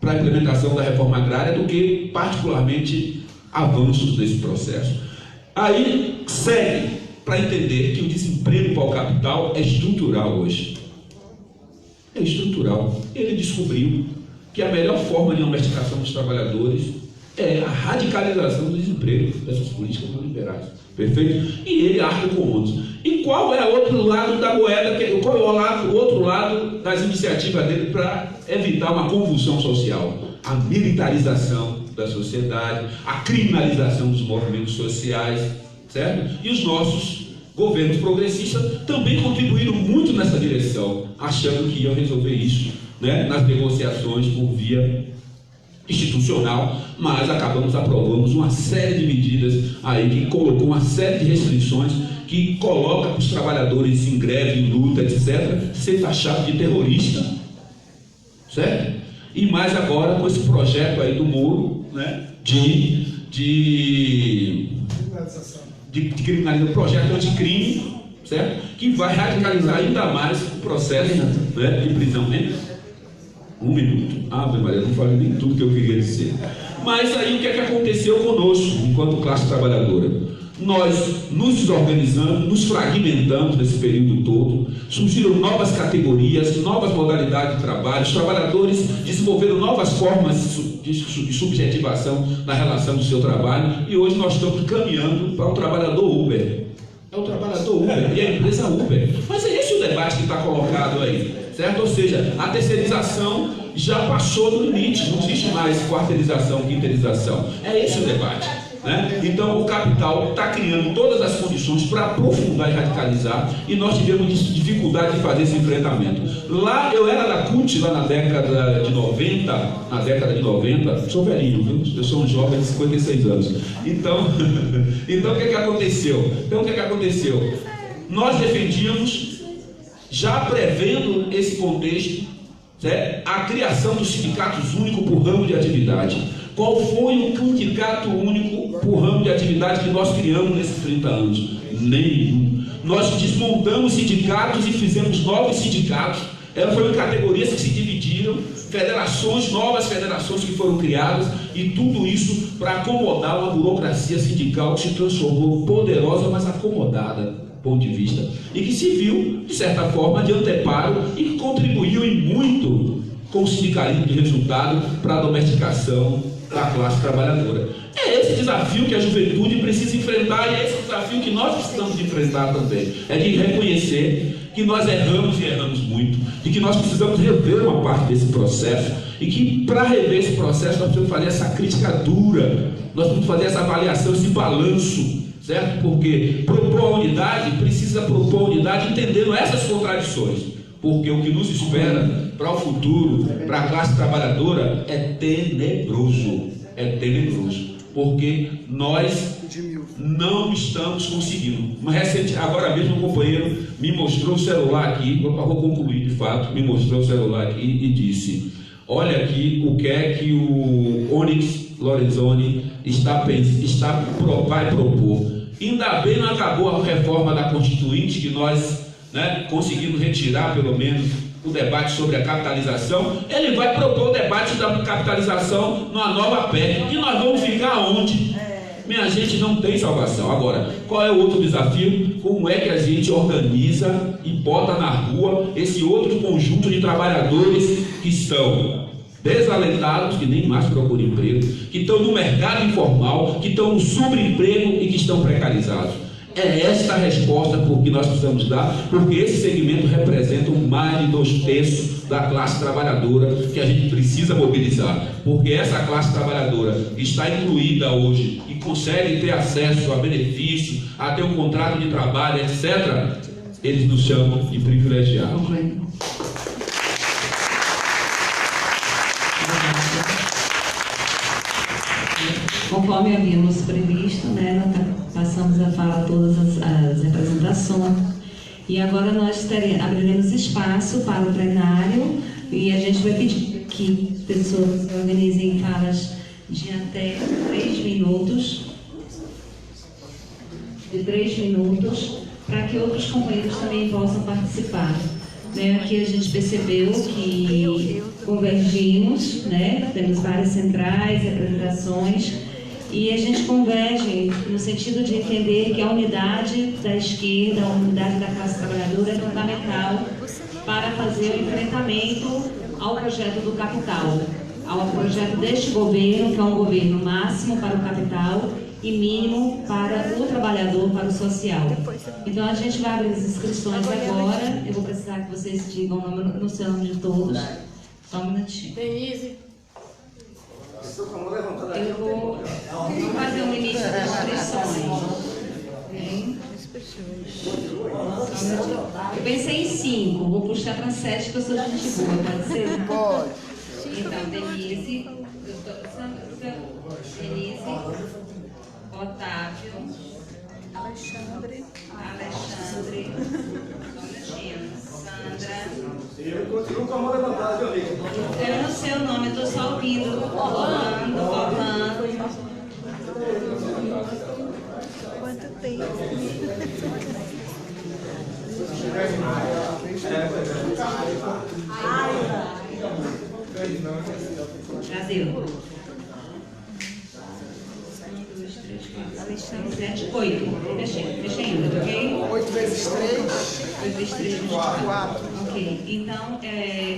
para a implementação da reforma agrária do que, particularmente, avanços nesse processo. Aí segue para entender que o desemprego para o capital é estrutural hoje. É estrutural. Ele descobriu que a melhor forma de domesticação dos trabalhadores é a radicalização do desemprego dessas políticas neoliberais. Perfeito? E ele arca com outros. E qual é o outro lado da moeda, qual é o outro lado das iniciativas dele para evitar uma convulsão social? A militarização da sociedade, a criminalização dos movimentos sociais, certo? E os nossos governos progressistas também contribuíram muito nessa direção, achando que iam resolver isso, né, nas negociações por via institucional, mas aprovando uma série de medidas aí que colocou uma série de restrições que coloca os trabalhadores em greve, em luta, etc., ser taxado de terrorista, certo? E mais agora com esse projeto aí do Moro, né, de criminalização, projeto anticrime, certo? Que vai radicalizar ainda mais o processo, né, de prisão. Um minuto. Ave Maria, não falei nem tudo que eu queria dizer. Mas aí o que é que aconteceu conosco, enquanto classe trabalhadora? Nós nos desorganizamos, nos fragmentamos nesse período todo, surgiram novas categorias, novas modalidades de trabalho, os trabalhadores desenvolveram novas formas de subjetivação na relação do seu trabalho, e hoje nós estamos caminhando para o trabalhador Uber. É o trabalhador Uber e a empresa Uber. Mas é esse o debate que está colocado aí, certo? Ou seja, a terceirização já passou do limite, não existe mais quarteirização, quinteirização. É esse o debate, né? Então o capital está criando todas as condições para aprofundar e radicalizar, e nós tivemos dificuldade de fazer esse enfrentamento. Lá eu era da CUT, lá na década de 90, sou velhinho, viu? Eu sou um jovem de 56 anos. Então o que é que aconteceu? Nós defendíamos, já prevendo esse contexto, certo, a criação dos sindicatos únicos por ramo de atividade. Qual foi o sindicato único por ramo de atividade que nós criamos nesses 30 anos? Nenhum. Nós desmontamos sindicatos e fizemos novos sindicatos. Foram categorias que se dividiram, novas federações que foram criadas, e tudo isso para acomodar uma burocracia sindical que se transformou poderosa, mas acomodada do ponto de vista, e que se viu, de certa forma, de anteparo, e que contribuiu em muito com o sindicalismo de resultado para a domesticação da classe trabalhadora. É esse desafio que a juventude precisa enfrentar, e é esse desafio que nós precisamos de enfrentar também. É de reconhecer que nós erramos e erramos muito, e que nós precisamos rever uma parte desse processo, e que para rever esse processo nós precisamos fazer essa crítica dura, nós precisamos fazer essa avaliação, esse balanço, certo? Porque propor a unidade, precisa propor a unidade entendendo essas contradições, porque o que nos espera para o futuro, para a classe trabalhadora, é tenebroso, porque nós não estamos conseguindo. Agora mesmo um companheiro me mostrou o celular aqui, vou concluir de fato, me mostrou o celular aqui e disse: olha aqui o que é que o Onyx Lorenzoni vai propor. Ainda bem não acabou a reforma da Constituinte, que nós, né, conseguimos retirar pelo menos o debate sobre a capitalização. Ele vai propor o debate da capitalização numa nova PEC, e nós vamos ficar onde? Minha gente, não tem salvação. Agora, qual é o outro desafio? Como é que a gente organiza e bota na rua esse outro conjunto de trabalhadores que estão desalentados, que nem mais procuram emprego, que estão no mercado informal, que estão no subemprego e que estão precarizados. É esta a resposta que nós precisamos dar, porque esse segmento representa mais de 2/3 da classe trabalhadora que a gente precisa mobilizar, porque essa classe trabalhadora está incluída hoje e consegue ter acesso a benefício, a ter um contrato de trabalho, etc., eles nos chamam de privilegiados. Conforme havíamos previsto, né, nós passamos a falar todas as representações e agora nós abriremos espaço para o plenário e a gente vai pedir que pessoas se organizem em falas de até 3 minutos, para que outros companheiros também possam participar. Né, aqui a gente percebeu que convergimos, né, temos várias centrais, representações, e a gente converge no sentido de entender que a unidade da esquerda, a unidade da classe trabalhadora é fundamental para fazer o enfrentamento ao projeto do capital, ao projeto deste governo, que é um governo máximo para o capital e mínimo para o trabalhador, para o social. Então a gente vai abrir as inscrições agora. Eu vou precisar que vocês digam no seu nome de todos. Só um minutinho. Denise. Eu vou fazer um limite das inscrições. Okay? Eu pensei em 5, vou puxar para 7, que eu sou gente boa, pode ser? Pode. Então, Denise, Otávio, Alexandre, Sandra. Eu continuo com a mão levantada, meu amigo. Eu não sei o nome, eu estou só ouvindo. Orlando. Quanto tempo? Brasil. 7, 8. Fechei ainda, ok? 8 vezes 3. 8 vezes 3, 24. Ok. Então,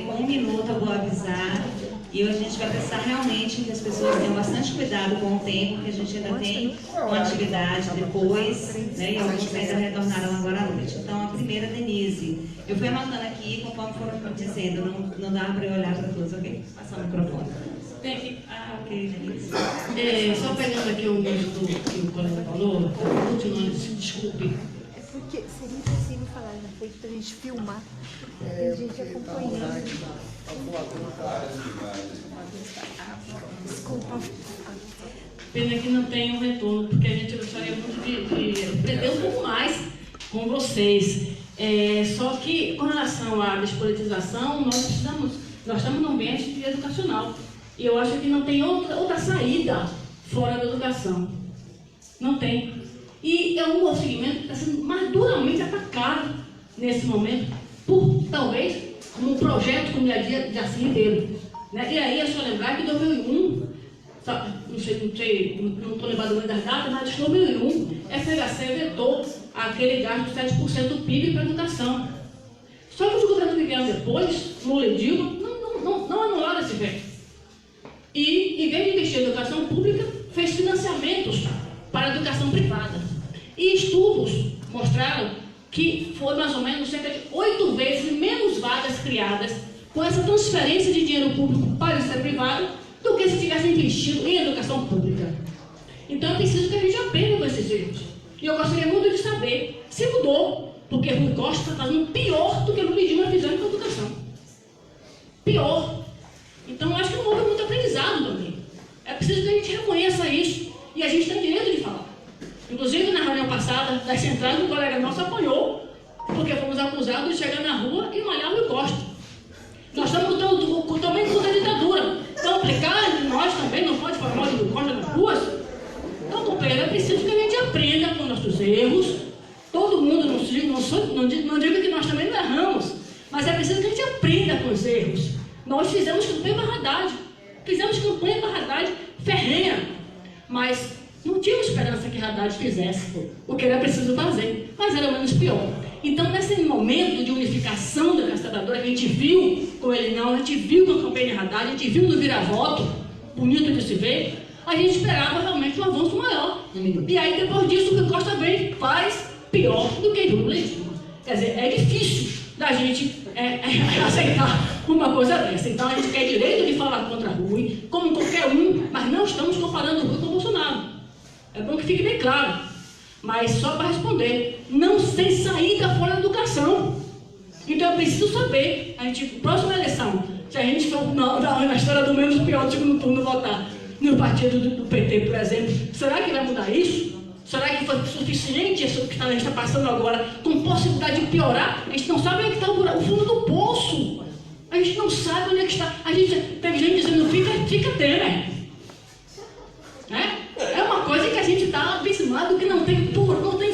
com 1 minuto eu vou avisar. E a gente vai precisar realmente que as pessoas tenham bastante cuidado com o tempo, porque a gente ainda tem uma atividade depois, né? E alguns ainda retornaram agora à noite. Então, a primeira, Denise. Eu fui anotando aqui, conforme foram me dizendo, não dá para eu olhar para todos, ok? Passar o microfone. Ok, Denise. Só pegando aqui o mesmo que o colega falou, continuando, desculpe. É porque seria impossível falar na frente para a gente filmar. Tem gente acompanhando. Desculpa. Pena que não tem um retorno, porque a gente gostaria muito de aprender um pouco mais com vocês. Só que, com relação à despolitização, nós estamos num ambiente educacional. E eu acho que não tem outra saída fora da educação. Não tem. E é um segmento que está sendo mais duramente atacado nesse momento, por talvez como um projeto como dia a dia de assim inteiro. Né? E aí é só lembrar que em 2001, não estou lembrando das datas, mas em 2001, FHC vetou aquele gasto de 7% do PIB para a educação. Só que os governos que vieram depois, Lula e Dilma, não anularam esse veto. E, em vez de investir em educação pública, fez financiamentos para a educação privada. E estudos mostraram que foi mais ou menos cerca de 8 vezes menos vagas criadas com essa transferência de dinheiro público para o setor privado do que se tivesse investido em educação pública. Então é preciso que a gente aprenda com esses erros. E eu gostaria muito de saber se mudou, porque Rui Costa está fazendo pior do que o Lula e Dilma fizeram com a educação. Pior. Então eu acho que não houve muito aprendizado também. É preciso que a gente reconheça isso e a gente tem direito de falar. Inclusive, na reunião passada das centrais, um colega nosso apanhou, porque fomos acusados de chegar na rua e malhar o Rui Costa. Nós estamos lutando também contra a ditadura. Então, aplicar entre nós também não pode falar mal de Rui Costa nas ruas. Então, companheiro, é preciso que a gente aprenda com nossos erros. Todo mundo, não digo que nós também não erramos, mas é preciso que a gente aprenda com os erros. Nós fizemos campanha para Haddad. Fizemos campanha para Haddad ferrenha. Mas não tínhamos esperança que Haddad fizesse o que era preciso fazer. Mas era menos pior. Então, nesse momento de unificação da classe trabalhadora, votadora, que a gente viu com ele não, a gente viu com a campanha de Haddad, a gente viu no vira-voto, bonito de se ver, a gente esperava realmente um avanço maior. E aí, depois disso, o Rui Costa vem, faz pior do que Lula legítima. Quer dizer, é difícil da gente aceitar uma coisa dessa. Então, a gente quer direito de falar contra Rui, como qualquer um, mas não estamos comparando Rui com Bolsonaro. É bom que fique bem claro. Mas só para responder, não tem saída fora da educação. Então, eu preciso saber, a gente, próxima eleição, se a gente for na história do menos pior do segundo turno votar no partido do PT, por exemplo, será que vai mudar isso? Será que foi suficiente isso que a gente está passando agora, com possibilidade de piorar? A gente não sabe onde é que está o fundo do poço. A gente não sabe onde é que está. A gente teve gente dizendo, fica Temer. É uma coisa que a gente está abismado, que não tem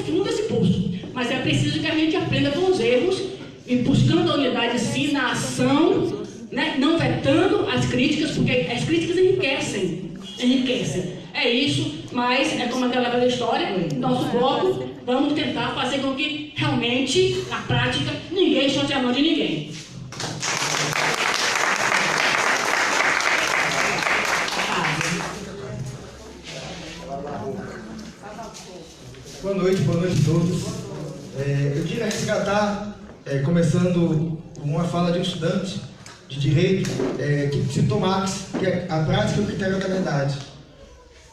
fundo esse poço. Mas é preciso que a gente aprenda com os erros e buscando a unidade sim na ação, né? Não vetando as críticas, porque as críticas enriquecem. É isso, mas é como aquela velha história, nosso bloco, vamos tentar fazer com que realmente, na prática, ninguém chote a mão de ninguém. Boa noite a todos. Eu queria resgatar, começando com uma fala de um estudante de direito, que citou Marx, que é a prática e o critério da verdade.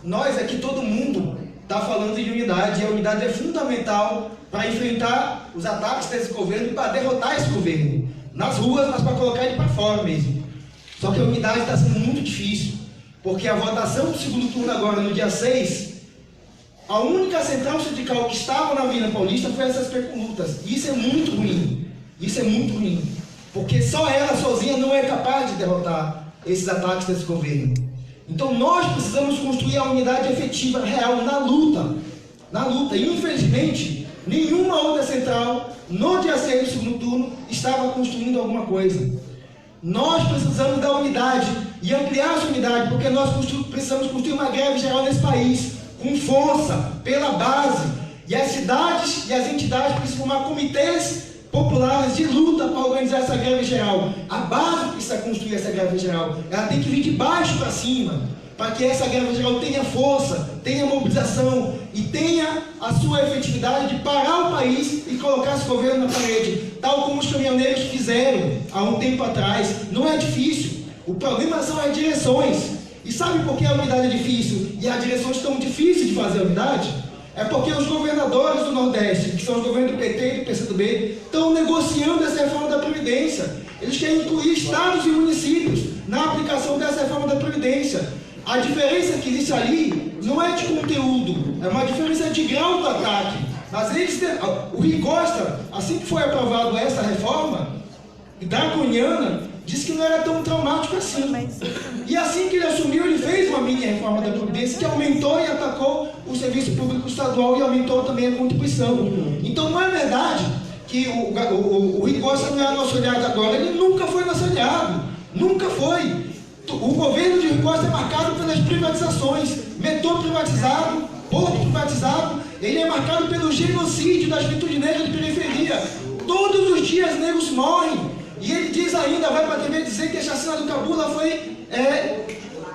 Nós aqui, todo mundo, está falando de unidade, e a unidade é fundamental para enfrentar os ataques desse governo e para derrotar esse governo. Nas ruas, mas para colocar ele para fora mesmo. Só que a unidade está sendo muito difícil, porque a votação do segundo turno agora, no dia 6, a única central sindical que estava na Avenida Paulista foi essas percolutas. E isso é muito ruim. Porque só ela sozinha não é capaz de derrotar esses ataques desse governo. Então nós precisamos construir a unidade efetiva, real, na luta. E infelizmente, nenhuma outra central, no dia 6 do segundo turno, estava construindo alguma coisa. Nós precisamos da unidade e ampliar essa unidade, porque nós precisamos construir uma greve geral nesse país, com força, pela base. E as cidades e as entidades precisam formar comitês populares de luta para organizar essa greve geral. A base precisa construir essa greve geral. Ela tem que vir de baixo para cima, para que essa greve geral tenha força, tenha mobilização e tenha a sua efetividade de parar o país e colocar esse governo na parede, tal como os caminhoneiros fizeram há um tempo atrás. Não é difícil. O problema são as direções. E sabe por que a unidade é difícil e as direções estão difíceis de fazer a unidade? É porque os governadores do Nordeste, que são os governos do PT e do PCdoB, estão negociando essa reforma da Previdência. Eles querem incluir estados e municípios na aplicação dessa reforma da Previdência. A diferença que existe ali não é de conteúdo, é uma diferença de grau do ataque. Mas o Rui Costa, assim que foi aprovado essa reforma draconiana, disse que não era tão traumático assim. E assim que ele assumiu, ele fez uma mini reforma da Previdência que aumentou e atacou o serviço público estadual e aumentou também a contribuição. Então não é verdade que o Rui Costa não é nosso aliado agora. Ele nunca foi nosso aliado. Nunca foi. O governo de Rui Costa é marcado pelas privatizações. Metrô privatizado, porto privatizado. Ele é marcado pelo genocídio da juventude negra de periferia. Todos os dias negros morrem. E ele diz ainda, vai para a TV dizer que a chacina do Cabula foi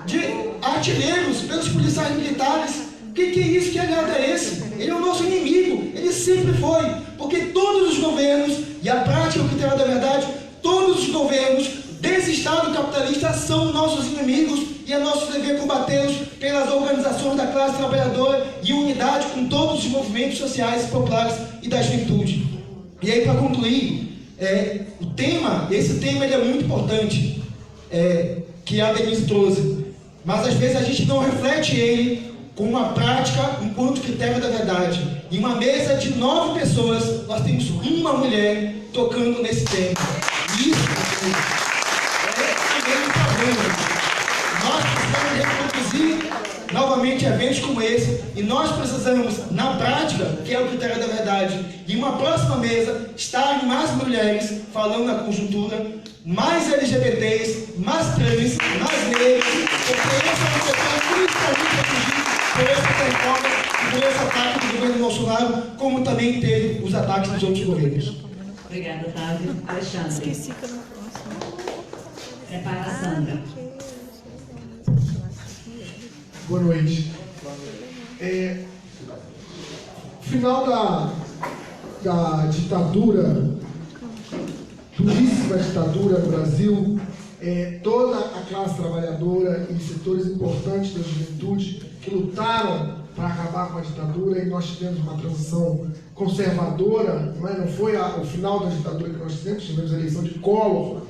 de artilheiros pelos policiais militares. Que é isso? Que aliado é esse? Ele é o nosso inimigo. Ele sempre foi. Porque todos os governos, e a prática é o critério da verdade, todos os governos desse Estado capitalista são nossos inimigos e é nosso dever combatê-los pelas organizações da classe trabalhadora e unidade com todos os movimentos sociais e populares e da juventude. E aí, para concluir, esse tema ele é muito importante, que a Denise trouxe, mas às vezes a gente não reflete ele com uma prática enquanto critério da verdade. Em uma mesa de 9 pessoas, nós temos uma mulher tocando nesse tema. Isso é um problema. Nós precisamos reproduzir novamente eventos como esse, e nós precisamos, na prática, que é o critério da verdade, em uma próxima mesa, estarem mais mulheres falando na conjuntura, mais LGBTs, mais trans, mais negros, porque essa é uma questão principalmente atingida por essa reforma e por esse ataque do governo Bolsonaro, como também teve os ataques dos outros governos. Obrigada, Otávio. Alexandre. Esqueci que eu não posso. É para a Sandra. Boa noite. Final da ditadura, duríssima ditadura no Brasil, toda a classe trabalhadora e setores importantes da juventude que lutaram para acabar com a ditadura, e nós tivemos uma transição conservadora, não foi o final da ditadura que nós tivemos a eleição de Collor,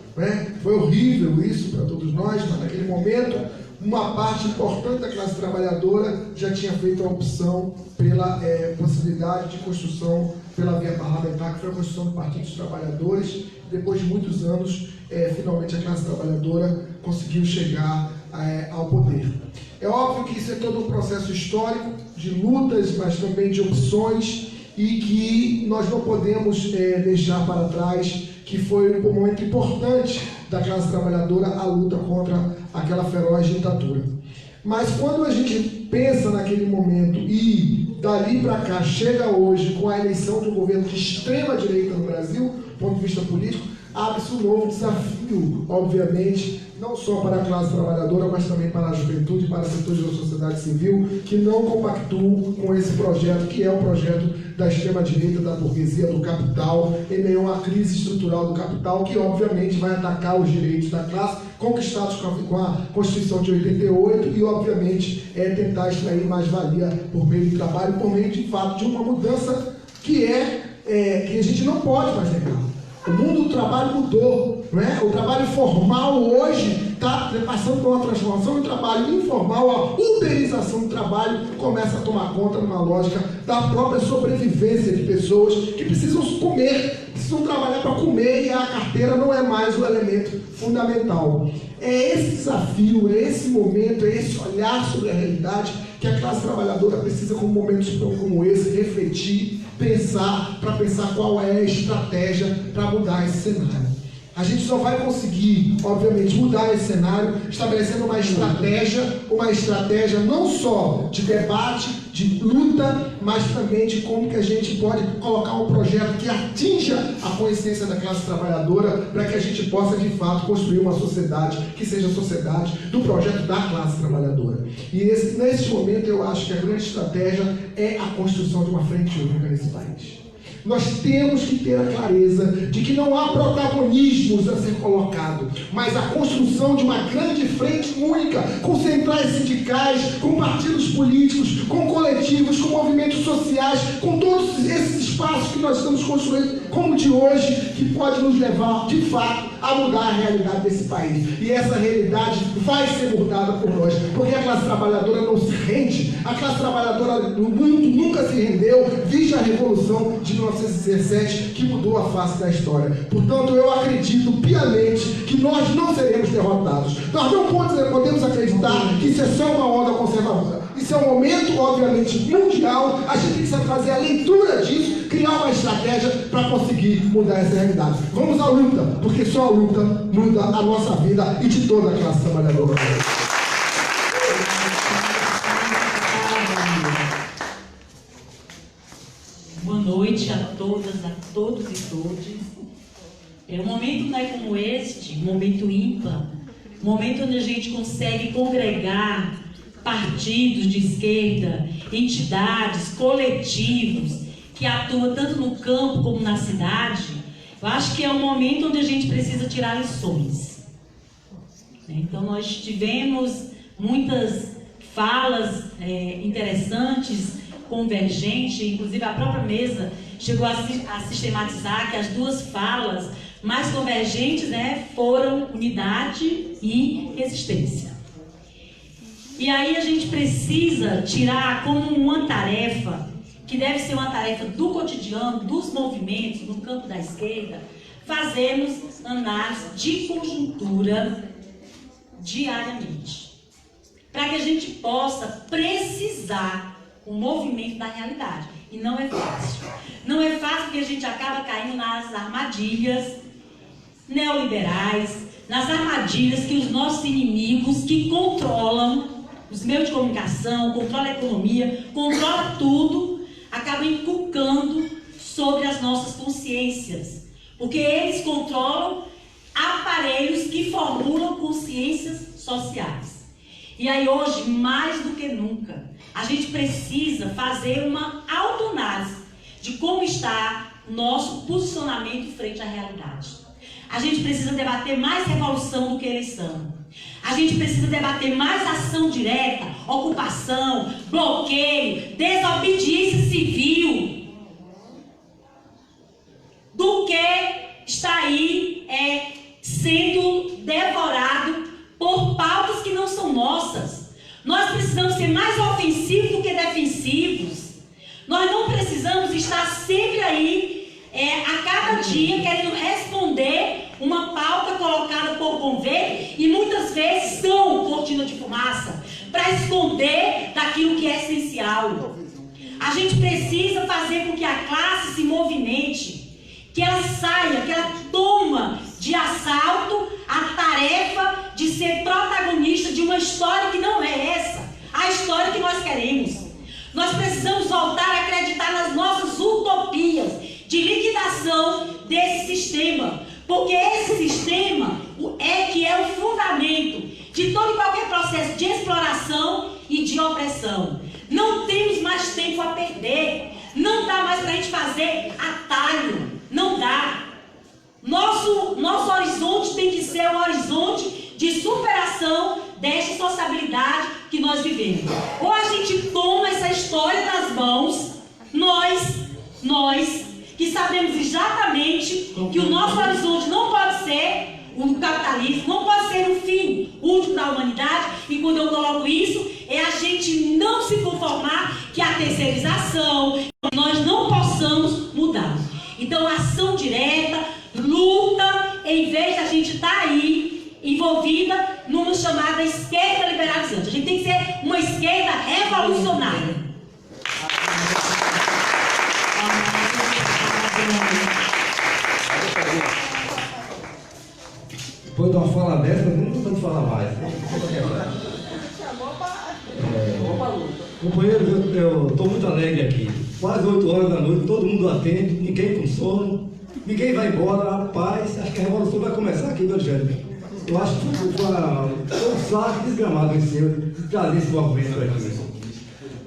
foi horrível isso para todos nós, mas naquele momento uma parte importante da classe trabalhadora já tinha feito a opção pela possibilidade de construção pela via parlamentar, que foi a construção do Partido dos Trabalhadores. Depois de muitos anos, finalmente a classe trabalhadora conseguiu chegar ao poder. É óbvio que isso é todo um processo histórico de lutas, mas também de opções, e que nós não podemos deixar para trás que foi um momento importante da classe trabalhadora a luta contra aquela feroz ditadura. Mas quando a gente pensa naquele momento e dali para cá chega hoje com a eleição de um governo de extrema direita no Brasil, do ponto de vista político, abre-se um novo desafio, obviamente, não só para a classe trabalhadora, mas também para a juventude, para setores da sociedade civil, que não compactuam com esse projeto, que é o projeto da extrema-direita, da burguesia, do capital, em meio a uma crise estrutural do capital, que obviamente vai atacar os direitos da classe, conquistados com a Constituição de 88, e obviamente tentar extrair mais-valia por meio do trabalho, por meio, de fato, de uma mudança que a gente não pode mais negar. O mundo do trabalho mudou, não é? O trabalho formal hoje está passando por uma transformação, e o trabalho informal, a uberização do trabalho, começa a tomar conta numa lógica da própria sobrevivência de pessoas que precisam comer, precisam trabalhar para comer, e a carteira não é mais o elemento fundamental. É esse desafio, é esse momento, é esse olhar sobre a realidade que a classe trabalhadora precisa, com momentos como esse, refletir, pensar qual é a estratégia para mudar esse cenário. A gente só vai conseguir, obviamente, mudar esse cenário estabelecendo uma estratégia não só de debate, de luta, mas também de como que a gente pode colocar um projeto que atinja a consciência da classe trabalhadora, para que a gente possa, de fato, construir uma sociedade que seja a sociedade do projeto da classe trabalhadora. E nesse momento eu acho que a grande estratégia é a construção de uma frente única nesse país. Nós temos que ter a clareza de que não há protagonismos a ser colocado, mas a construção de uma grande frente única, com centrais sindicais, com partidos políticos, com coletivos, com movimentos sociais, com todos esses espaços que nós estamos construindo, como o de hoje, que pode nos levar, de fato, a mudar a realidade desse país. E essa realidade vai ser mudada por nós, porque a classe trabalhadora não se rende, a classe trabalhadora no mundo nunca se rendeu, viste a Revolução de 1917, que mudou a face da história. Portanto, eu acredito piamente que nós não seremos derrotados. Nós não podemos acreditar que isso é só uma onda conservadora. Isso é um momento, obviamente, mundial. A gente precisa fazer a leitura disso, criar uma estratégia para conseguir mudar essa realidade. Vamos à luta, porque só a luta muda a nossa vida e de toda a classe trabalhadora. Boa noite a todas, a todos e todas. Um momento como este, um momento ímpar, um momento onde a gente consegue congregar partidos de esquerda, entidades, coletivos que atuam tanto no campo como na cidade. Eu acho que é um momento onde a gente precisa tirar lições. Então nós tivemos muitas falas interessantes, convergentes, inclusive a própria mesa chegou a sistematizar que as duas falas mais convergentes foram unidade e resistência. E aí a gente precisa tirar como uma tarefa, que deve ser uma tarefa do cotidiano, dos movimentos, no campo da esquerda, fazermos análise de conjuntura diariamente, para que a gente possa precisar o movimento da realidade. E não é fácil. Não é fácil porque a gente acaba caindo nas armadilhas neoliberais, nas armadilhas que os nossos inimigos, que controlam os meios de comunicação, controlam a economia, controlam tudo, acabam inculcando sobre as nossas consciências. Porque eles controlam aparelhos que formulam consciências sociais. E aí hoje, mais do que nunca, a gente precisa fazer uma autoanálise de como está o nosso posicionamento frente à realidade. A gente precisa debater mais revolução do que eleição. A gente precisa debater mais ação direta, ocupação, bloqueio, desobediência civil, do que está aí sendo devorado por pautas que não são nossas. Nós precisamos ser mais ofensivos do que defensivos. Nós não precisamos estar sempre aí, a cada dia, querendo responder uma pauta colocada por governo, e muitas vezes são cortina de fumaça para esconder daquilo que é essencial. A gente precisa fazer com que a classe se movimente, que ela saia, que ela toma de assalto a tarefa de ser protagonista de uma história que não é essa, a história que nós queremos. Nós precisamos voltar a acreditar nas nossas utopias de liquidação desse sistema, porque esse sistema é o fundamento de todo e qualquer processo de exploração e de opressão. Não temos mais tempo a perder, não dá mais para a gente fazer atalho, não dá. Nosso horizonte tem que ser um horizonte de superação desta sociabilidade que nós vivemos. Ou a gente toma essa história nas mãos, nós que sabemos exatamente que o nosso horizonte não pode ser o capitalismo, não pode ser o fim último da humanidade, e quando eu coloco isso, é a gente não se conformar que a terceirização, nós não possamos mudar. Então, ação direta, luta, em vez da gente estar aí envolvida numa chamada esquerda liberalizante. A gente tem que ser uma esquerda revolucionária. Depois de uma fala dessa, não estou tentando falar mais. Companheiros, eu estou muito alegre aqui. Quase 8 horas da noite, todo mundo atende, ninguém com sono, ninguém vai embora. Rapaz, acho que a revolução vai começar aqui, Evangelho. Eu acho que foi um saco desgramado esse seu, de trazer esse movimento aqui.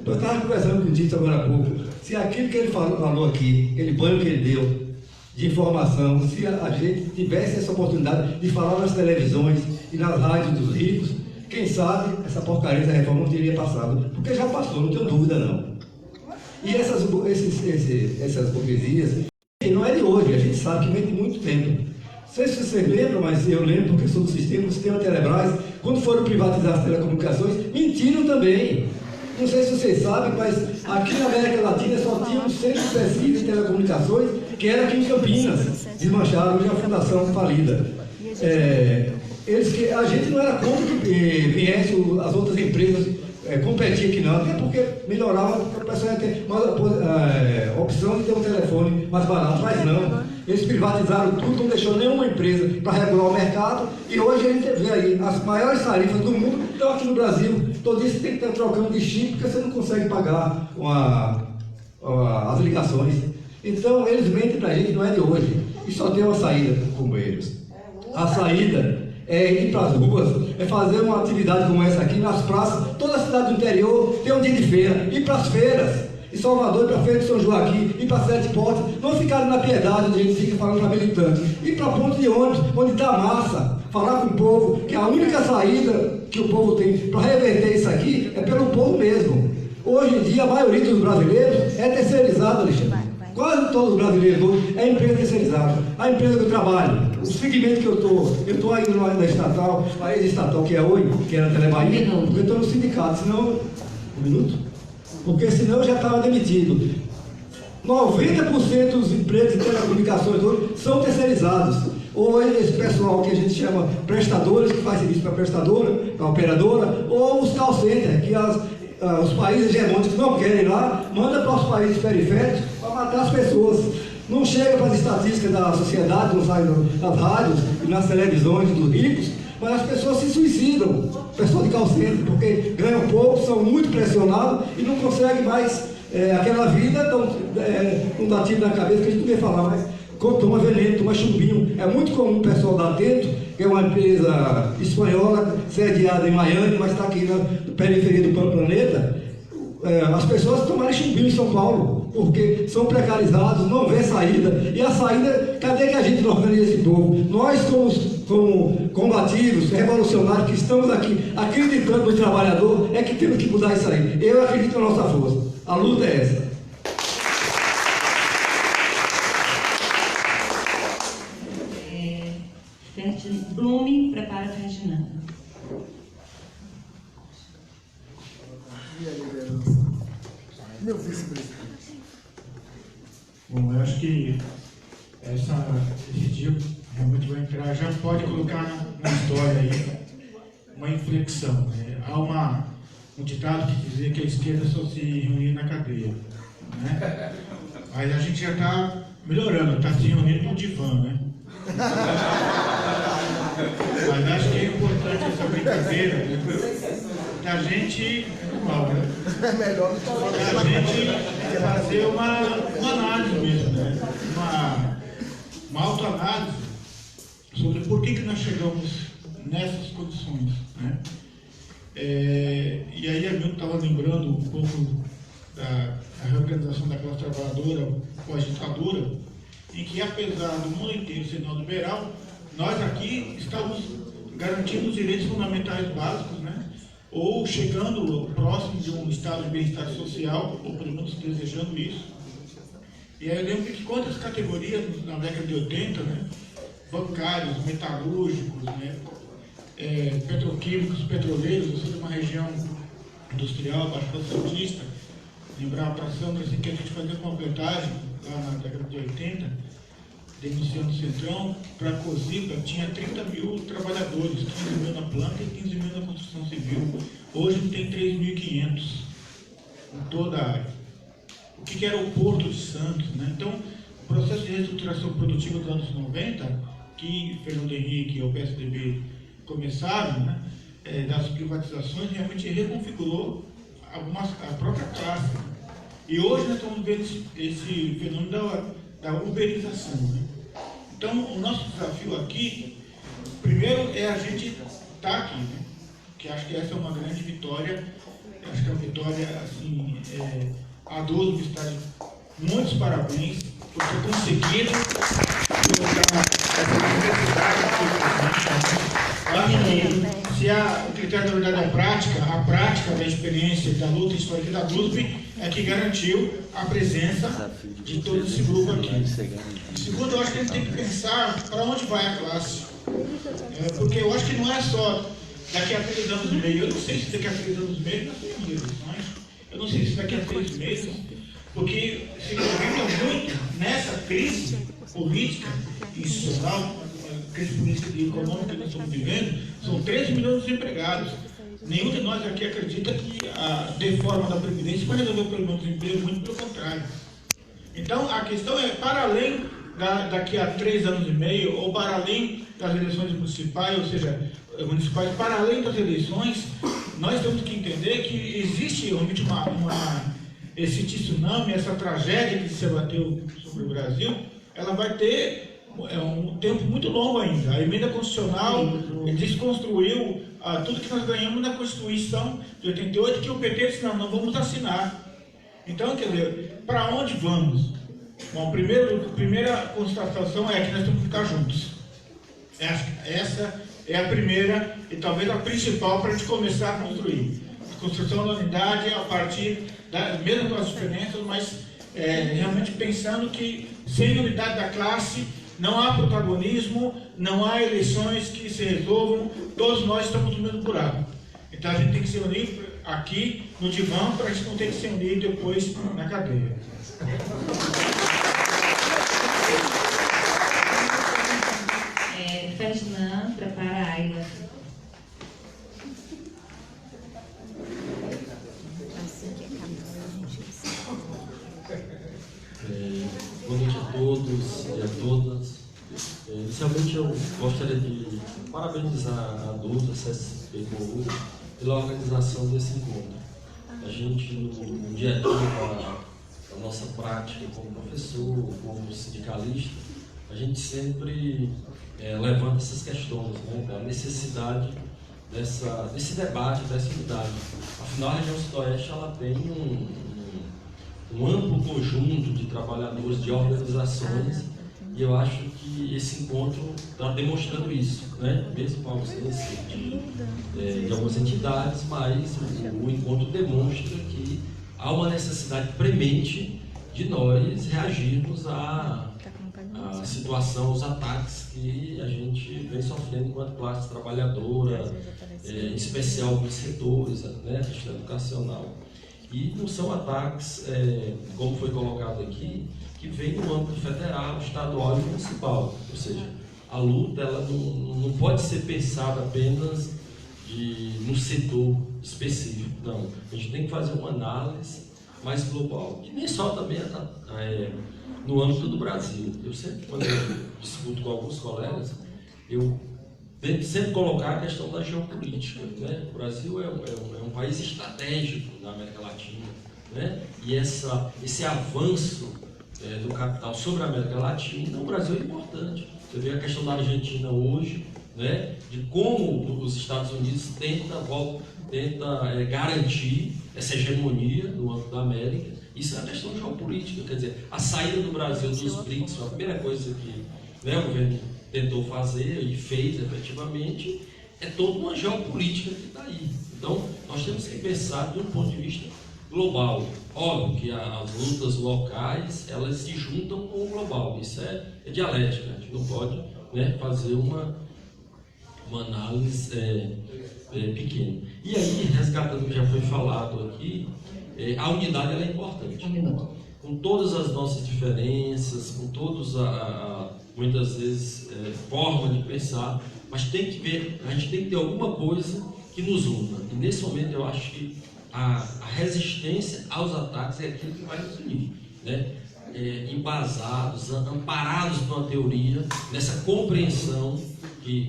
Eu estava conversando com o Dito agora há pouco. Se aquilo que ele falou aqui, aquele banho que ele deu de informação, se a gente tivesse essa oportunidade de falar nas televisões e nas rádios dos ricos, quem sabe essa porcaria, essa reforma não teria passado. Porque já passou, não tenho dúvida não. E essas hipocrisias, não é de hoje, a gente sabe que vem de muito tempo. Não sei se vocês lembram, mas eu lembro porque sou do sistema Telebrás, quando foram privatizar as telecomunicações, mentiram também. Não sei se vocês sabem, mas aqui na América Latina só tinha um centro de pesquisa em telecomunicações, que era aqui em Campinas. Desmancharam, hoje é a fundação falida. A gente não era contra que viesse as outras empresas competir aqui não, até porque melhorava, o pessoal ia ter uma opção de ter um telefone mais barato, mas não. Eles privatizaram tudo, não deixou nenhuma empresa para regular o mercado, e hoje a gente vê aí as maiores tarifas do mundo estão aqui no Brasil. Todo isso tem que estar trocando de chip, porque você não consegue pagar as ligações. Então eles mentem para a gente, não é de hoje. E só tem uma saída, companheiros. A saída é ir para as ruas, é fazer uma atividade como essa aqui nas praças. Toda a cidade do interior tem um dia de feira, ir para as feiras. Em Salvador, ir para a feira de São Joaquim, ir para Sete Portas, não ficar na Piedade, onde a gente fica falando para militantes, ir para ponto de ônibus, onde está a massa, falar com o povo, que a única saída que o povo tem para reverter isso aqui é pelo povo mesmo. Hoje em dia, a maioria dos brasileiros é terceirizada, Alexandre. Quase todos os brasileiros hoje é empresa terceirizada. A empresa que eu trabalho, o segmento que eu estou aí na estatal, a ex-estatal que é hoje, que era a Telebahia, porque eu estou no sindicato, senão... Um minuto? Porque senão eu já estava demitido. 90% dos empregos de telecomunicações hoje são terceirizados. Ou esse pessoal que a gente chama prestadores, que faz serviço para prestadora, para operadora, ou os call centers, que os países hegemônicos não querem lá, manda para os países periféricos para matar as pessoas. Não chega para as estatísticas da sociedade, não sai nas rádios e nas televisões dos ricos, mas as pessoas se suicidam, pessoas de call center, porque ganham pouco, são muito pressionados e não conseguem mais aquela vida, não dá tiro na cabeça, que a gente não quer falar, mas toma veneno, toma chumbinho. É muito comum o pessoal da Atento, que é uma empresa espanhola, sediada em Miami, mas está aqui na periferia do planeta, as pessoas tomarem chumbinho em São Paulo, porque são precarizados, não vê saída. E a saída, cadê que a gente organiza esse povo? Nós, como combativos, revolucionários, que estamos aqui acreditando no trabalhador, é que temos que mudar isso aí. Eu acredito na nossa força. A luta é essa. Blume prepara Ferdinando. Meu vice-presidente. Bom, eu acho que esse dia realmente vai entrar, já pode colocar na história aí uma inflexão. Né? Há um ditado que dizia que a esquerda só se reunia na cadeia. Né? Mas a gente já está melhorando, está se reunindo no divã, né? Mas acho que é importante essa brincadeira, né? Da gente, da gente fazer uma análise mesmo, né? Uma autoanálise sobre por que nós chegamos nessas condições, né? E aí a Milton estava lembrando um pouco da reorganização da classe trabalhadora pós-ditadura, em que, apesar do mundo inteiro ser neoliberal, nós aqui estamos garantindo os direitos fundamentais básicos, né? Ou chegando próximo de um estado de bem-estar social, ou pelo menos desejando isso. E aí eu lembro que quantas categorias na década de 80, né? Bancários, metalúrgicos, né? Petroquímicos, petroleiros. Eu sou de uma região industrial, Baixada Santista. Lembrar para a Sandra assim, que a gente fazia completagem lá na década de 80, denunciando o Centrão, para a COSIPA tinha 30 mil trabalhadores, 15 mil na planta e 15 mil na construção civil. Hoje tem 3.500 em toda a área. O que era o Porto de Santos, né? Então, o processo de reestruturação produtiva dos anos 90, que Fernando Henrique e o PSDB começaram, né? Das privatizações, realmente reconfigurou a própria classe. E hoje nós estamos vendo esse fenômeno da uberização. Né? Então, o nosso desafio aqui, primeiro, é a gente estar aqui, né? Que acho que essa é uma grande vitória. Acho que é uma vitória, assim, a 12 do Estado. Muitos parabéns por ter conseguido colocar essa diversidade aqui. Se o critério da verdade é a prática da experiência da luta histórica da GLUSP é que garantiu a presença de todo esse grupo aqui. Segundo, eu acho que a gente tem que pensar para onde vai a classe. Porque eu acho que não é só daqui a 3 anos e meio. Eu não sei se daqui a 3 anos e meio nós temos eleições. Eu não sei se daqui a 3 meses. Porque se acredita muito nessa crise política e social, crise política e econômica que nós estamos vivendo, são 13 milhões de desempregados. Nenhum de nós aqui acredita que a reforma da Previdência vai resolver o problema do desemprego, muito pelo contrário. Então, a questão é, para além daqui a 3 anos e meio, ou para além das eleições municipais, ou seja, municipais, para além das eleições, nós temos que entender que existe realmente esse tsunami, essa tragédia que se abateu sobre o Brasil, ela vai ter um tempo muito longo ainda. A emenda constitucional desconstruiu tudo que nós ganhamos na Constituição de 88, que o PT disse, não vamos assinar. Então, quer dizer, para onde vamos? Bom, a primeira constatação é que nós temos que ficar juntos. Essa é a primeira e talvez a principal para a gente começar a construir. A construção da unidade a partir mesmo com as diferenças, mas realmente pensando que sem unidade da classe não há protagonismo, não há eleições que se resolvam, todos nós estamos no mesmo buraco. Então a gente tem que se unir aqui no divã para a gente não ter que se unir depois na cadeia. Ferdinand, prepara a Ayla. Boa noite a todos e a todas. Inicialmente eu gostaria de parabenizar a DUTA, a CSP Coú, pela organização desse encontro. A gente, no dia a dia da nossa prática como professor, como sindicalista, a gente sempre levanta essas questões, né, da necessidade desse debate, dessa unidade. Afinal, a região sudoeste ela tem um amplo conjunto de trabalhadores, de organizações, e eu acho que esse encontro está demonstrando isso, né? Mesmo com a ausência de algumas entidades, mas o encontro demonstra que há uma necessidade premente de nós reagirmos à situação, aos ataques que a gente vem sofrendo enquanto classe trabalhadora, em especial alguns setores, né, a questão educacional. E não são ataques, como foi colocado aqui, que vem no âmbito federal, estadual e municipal. Ou seja, a luta ela não pode ser pensada apenas no setor específico. Não, a gente tem que fazer uma análise mais global. E nem só também no âmbito do Brasil. Eu sempre, quando eu discuto com alguns colegas, eu tento sempre colocar a questão da geopolítica, né? O Brasil é um país estratégico na América Latina, né? E esse avanço do capital sobre a América Latina, o Brasil é importante. Você vê a questão da Argentina hoje, né? De como os Estados Unidos tenta garantir essa hegemonia no âmbito da América. Isso é uma questão geopolítica, quer dizer, a saída do Brasil dos BRICS foi a primeira coisa que, né, o governo tentou fazer e fez efetivamente, é toda uma geopolítica que está aí. Então, nós temos que pensar de um ponto de vista global. Óbvio que as lutas locais, elas se juntam com o global, isso é dialética, a gente não pode, né, fazer uma análise pequena. E aí, resgatando o que já foi falado aqui, a unidade ela é importante. Com todas as nossas diferenças, com todos muitas vezes forma de pensar, mas a gente tem que ter alguma coisa que nos una. E nesse momento eu acho que a resistência aos ataques é aquilo que vai nos unir, né? Embasados, amparados numa teoria, nessa compreensão,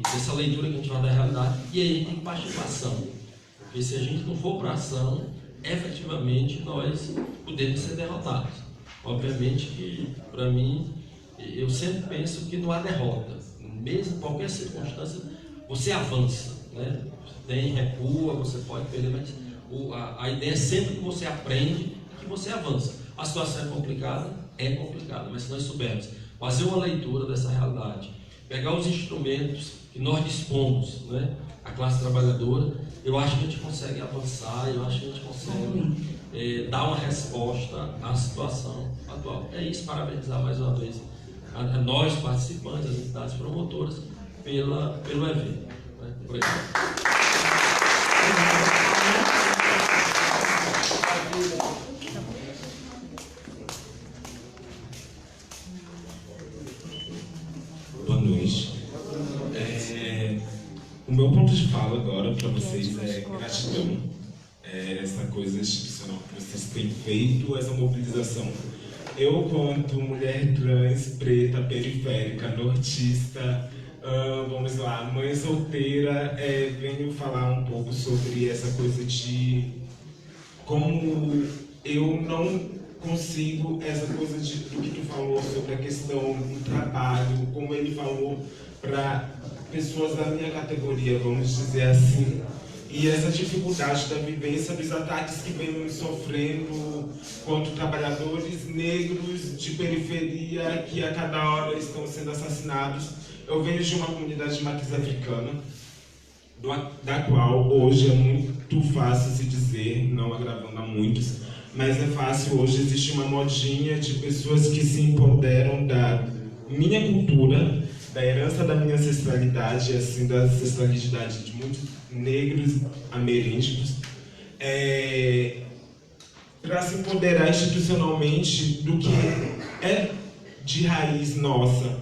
dessa leitura que a gente vai da realidade, e aí tem que partir para ação. Porque se a gente não for para ação, efetivamente nós podemos ser derrotados. Obviamente que, para mim, eu sempre penso que não há derrota. Mesmo em qualquer circunstância, você avança, né? Você recua, você pode perder, mas a ideia é sempre que você aprende e que você avança. A situação é complicada, mas se nós soubermos fazer uma leitura dessa realidade, pegar os instrumentos que nós dispomos, né, a classe trabalhadora, eu acho que a gente consegue avançar, eu acho que a gente consegue dar uma resposta à situação atual. É isso, parabenizar mais uma vez a nós participantes, as entidades promotoras, pelo evento. Né? Obrigado. Boa noite. O meu ponto de fala agora para vocês é gratidão. Essa coisa institucional que vocês têm feito, essa mobilização. Eu, quanto mulher trans, preta, periférica, nortista, vamos lá, mãe solteira, venho falar um pouco sobre essa coisa de como eu não consigo essa coisa do que tu falou sobre a questão do trabalho, como ele falou para pessoas da minha categoria, vamos dizer assim, e essa dificuldade da vivência dos ataques que vemos sofrendo quanto trabalhadores negros de periferia que a cada hora estão sendo assassinados. Eu venho de uma comunidade de matriz africana, da qual hoje é muito fácil se dizer, não agravando a muitos, mas é fácil hoje, existe uma modinha de pessoas que se empoderam da minha cultura, da herança da minha ancestralidade, assim, da ancestralidade de muitos negros ameríndigos, para se empoderar institucionalmente do que é de raiz nossa.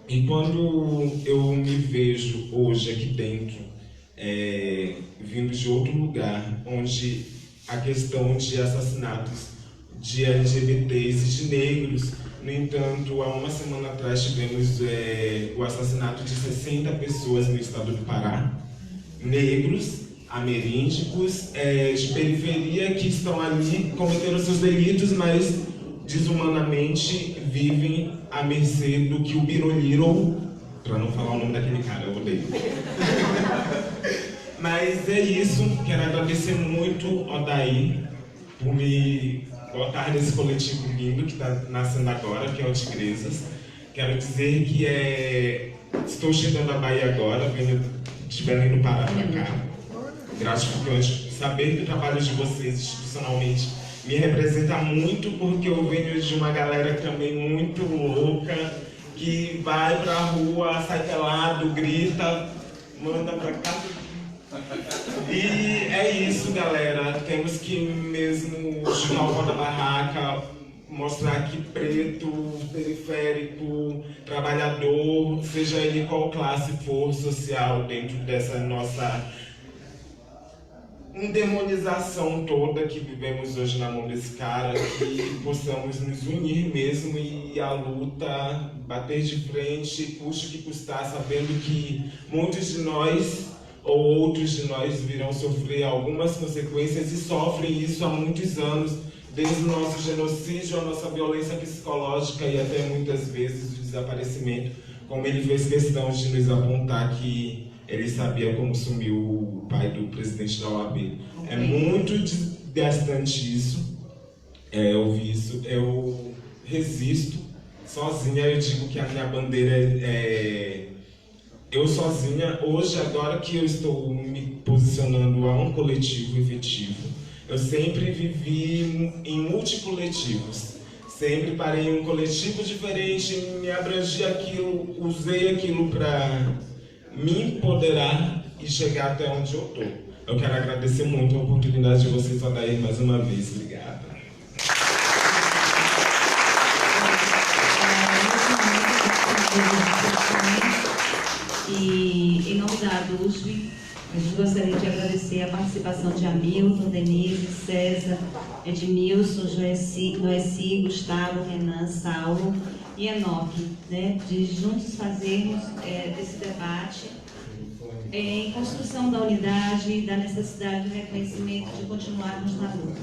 E quando eu me vejo hoje aqui dentro, vindo de outro lugar, onde a questão de assassinatos de LGBTs e de negros, no entanto, há uma semana atrás tivemos o assassinato de 60 pessoas no estado do Pará, negros, ameríndigos, de periferia, que estão ali, cometeram seus delitos, mas desumanamente vivem à mercê do que o Biroliro, para não falar o nome daquele cara, eu odeio. Mas é isso, quero agradecer muito ao Daí por me botar nesse coletivo lindo que está nascendo agora, que é o Tigresas. Quero dizer que estou chegando à Bahia agora, venho de Belém do Pará para cá. Gratificante saber que o trabalho de vocês institucionalmente me representa muito, porque eu venho de uma galera também muito louca, que vai pra rua, sai pelado, grita, manda pra cá. E é isso, galera. Temos que mesmo jogar o pau da barraca, mostrar que preto, periférico, trabalhador, seja ele qual classe for social dentro dessa nossa demonização toda que vivemos hoje na mão desse cara, que possamos nos unir mesmo e a luta, bater de frente, custe o que custar, sabendo que muitos de nós ou outros de nós virão sofrer algumas consequências e sofrem isso há muitos anos, desde o nosso genocídio, a nossa violência psicológica e até muitas vezes o desaparecimento, como ele fez questão de nos apontar que ele sabia como sumiu o pai do presidente da OAB. É muito desgastante isso, ouvir isso. Eu resisto sozinha, eu digo que a minha bandeira é eu sozinha. Hoje, agora que eu estou me posicionando a um coletivo efetivo, eu sempre vivi em multicoletivos. Sempre parei em um coletivo diferente, me abrangi aquilo, usei aquilo para me empoderar e chegar até onde eu estou. Eu quero agradecer muito a oportunidade de vocês, Adair, mais uma vez. Obrigada. E em nome da ADUSB, a gente gostaria de agradecer a participação de Hamilton, Denise, César, Edmilson, Noeci, Gustavo, Renan, Saulo e Enoque, né, de juntos fazermos esse debate em construção da unidade e da necessidade de reconhecimento de continuarmos na luta.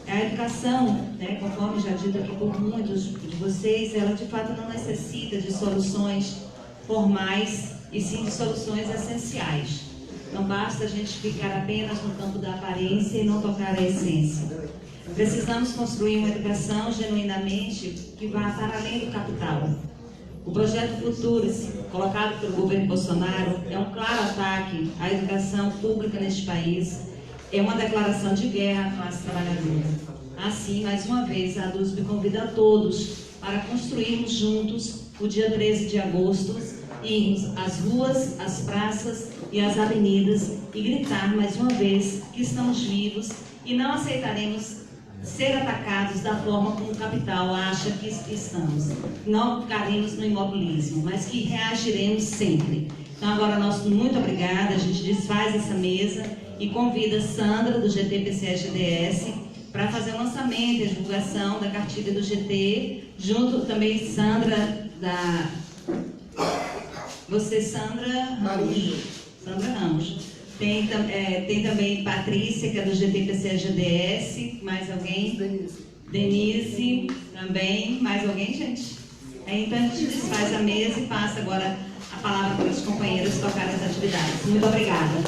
A educação, né, conforme já dito aqui por muitos de vocês, ela de fato não necessita de soluções formais e sim de soluções essenciais. Não basta a gente ficar apenas no campo da aparência e não tocar a essência. Precisamos construir uma educação genuinamente que vá para além do capital. O projeto Futuras, colocado pelo governo Bolsonaro, é um claro ataque à educação pública neste país, é uma declaração de guerra à classe trabalhadora. Assim, mais uma vez, a ADUSB convida a todos para construirmos juntos, o dia 13 de agosto, irmos às ruas, às praças e às avenidas e gritar mais uma vez que estamos vivos e não aceitaremos ser atacados da forma como o capital acha que estamos. Não ficaremos no imobilismo, mas que reagiremos sempre. Então agora, muito obrigada, a gente desfaz essa mesa e convida Sandra, do GT-PCE-GDS, para fazer o lançamento e a divulgação da cartilha do GT, junto também Sandra, Sandra Ramos. Sandra Ramos. Tem também Patrícia, que é do GT-PCE-GDS. Mais alguém? Denise também. Mais alguém, gente? Então a gente desfaz a mesa e passa agora a palavra para os companheiros tocarem as atividades. Muito obrigada.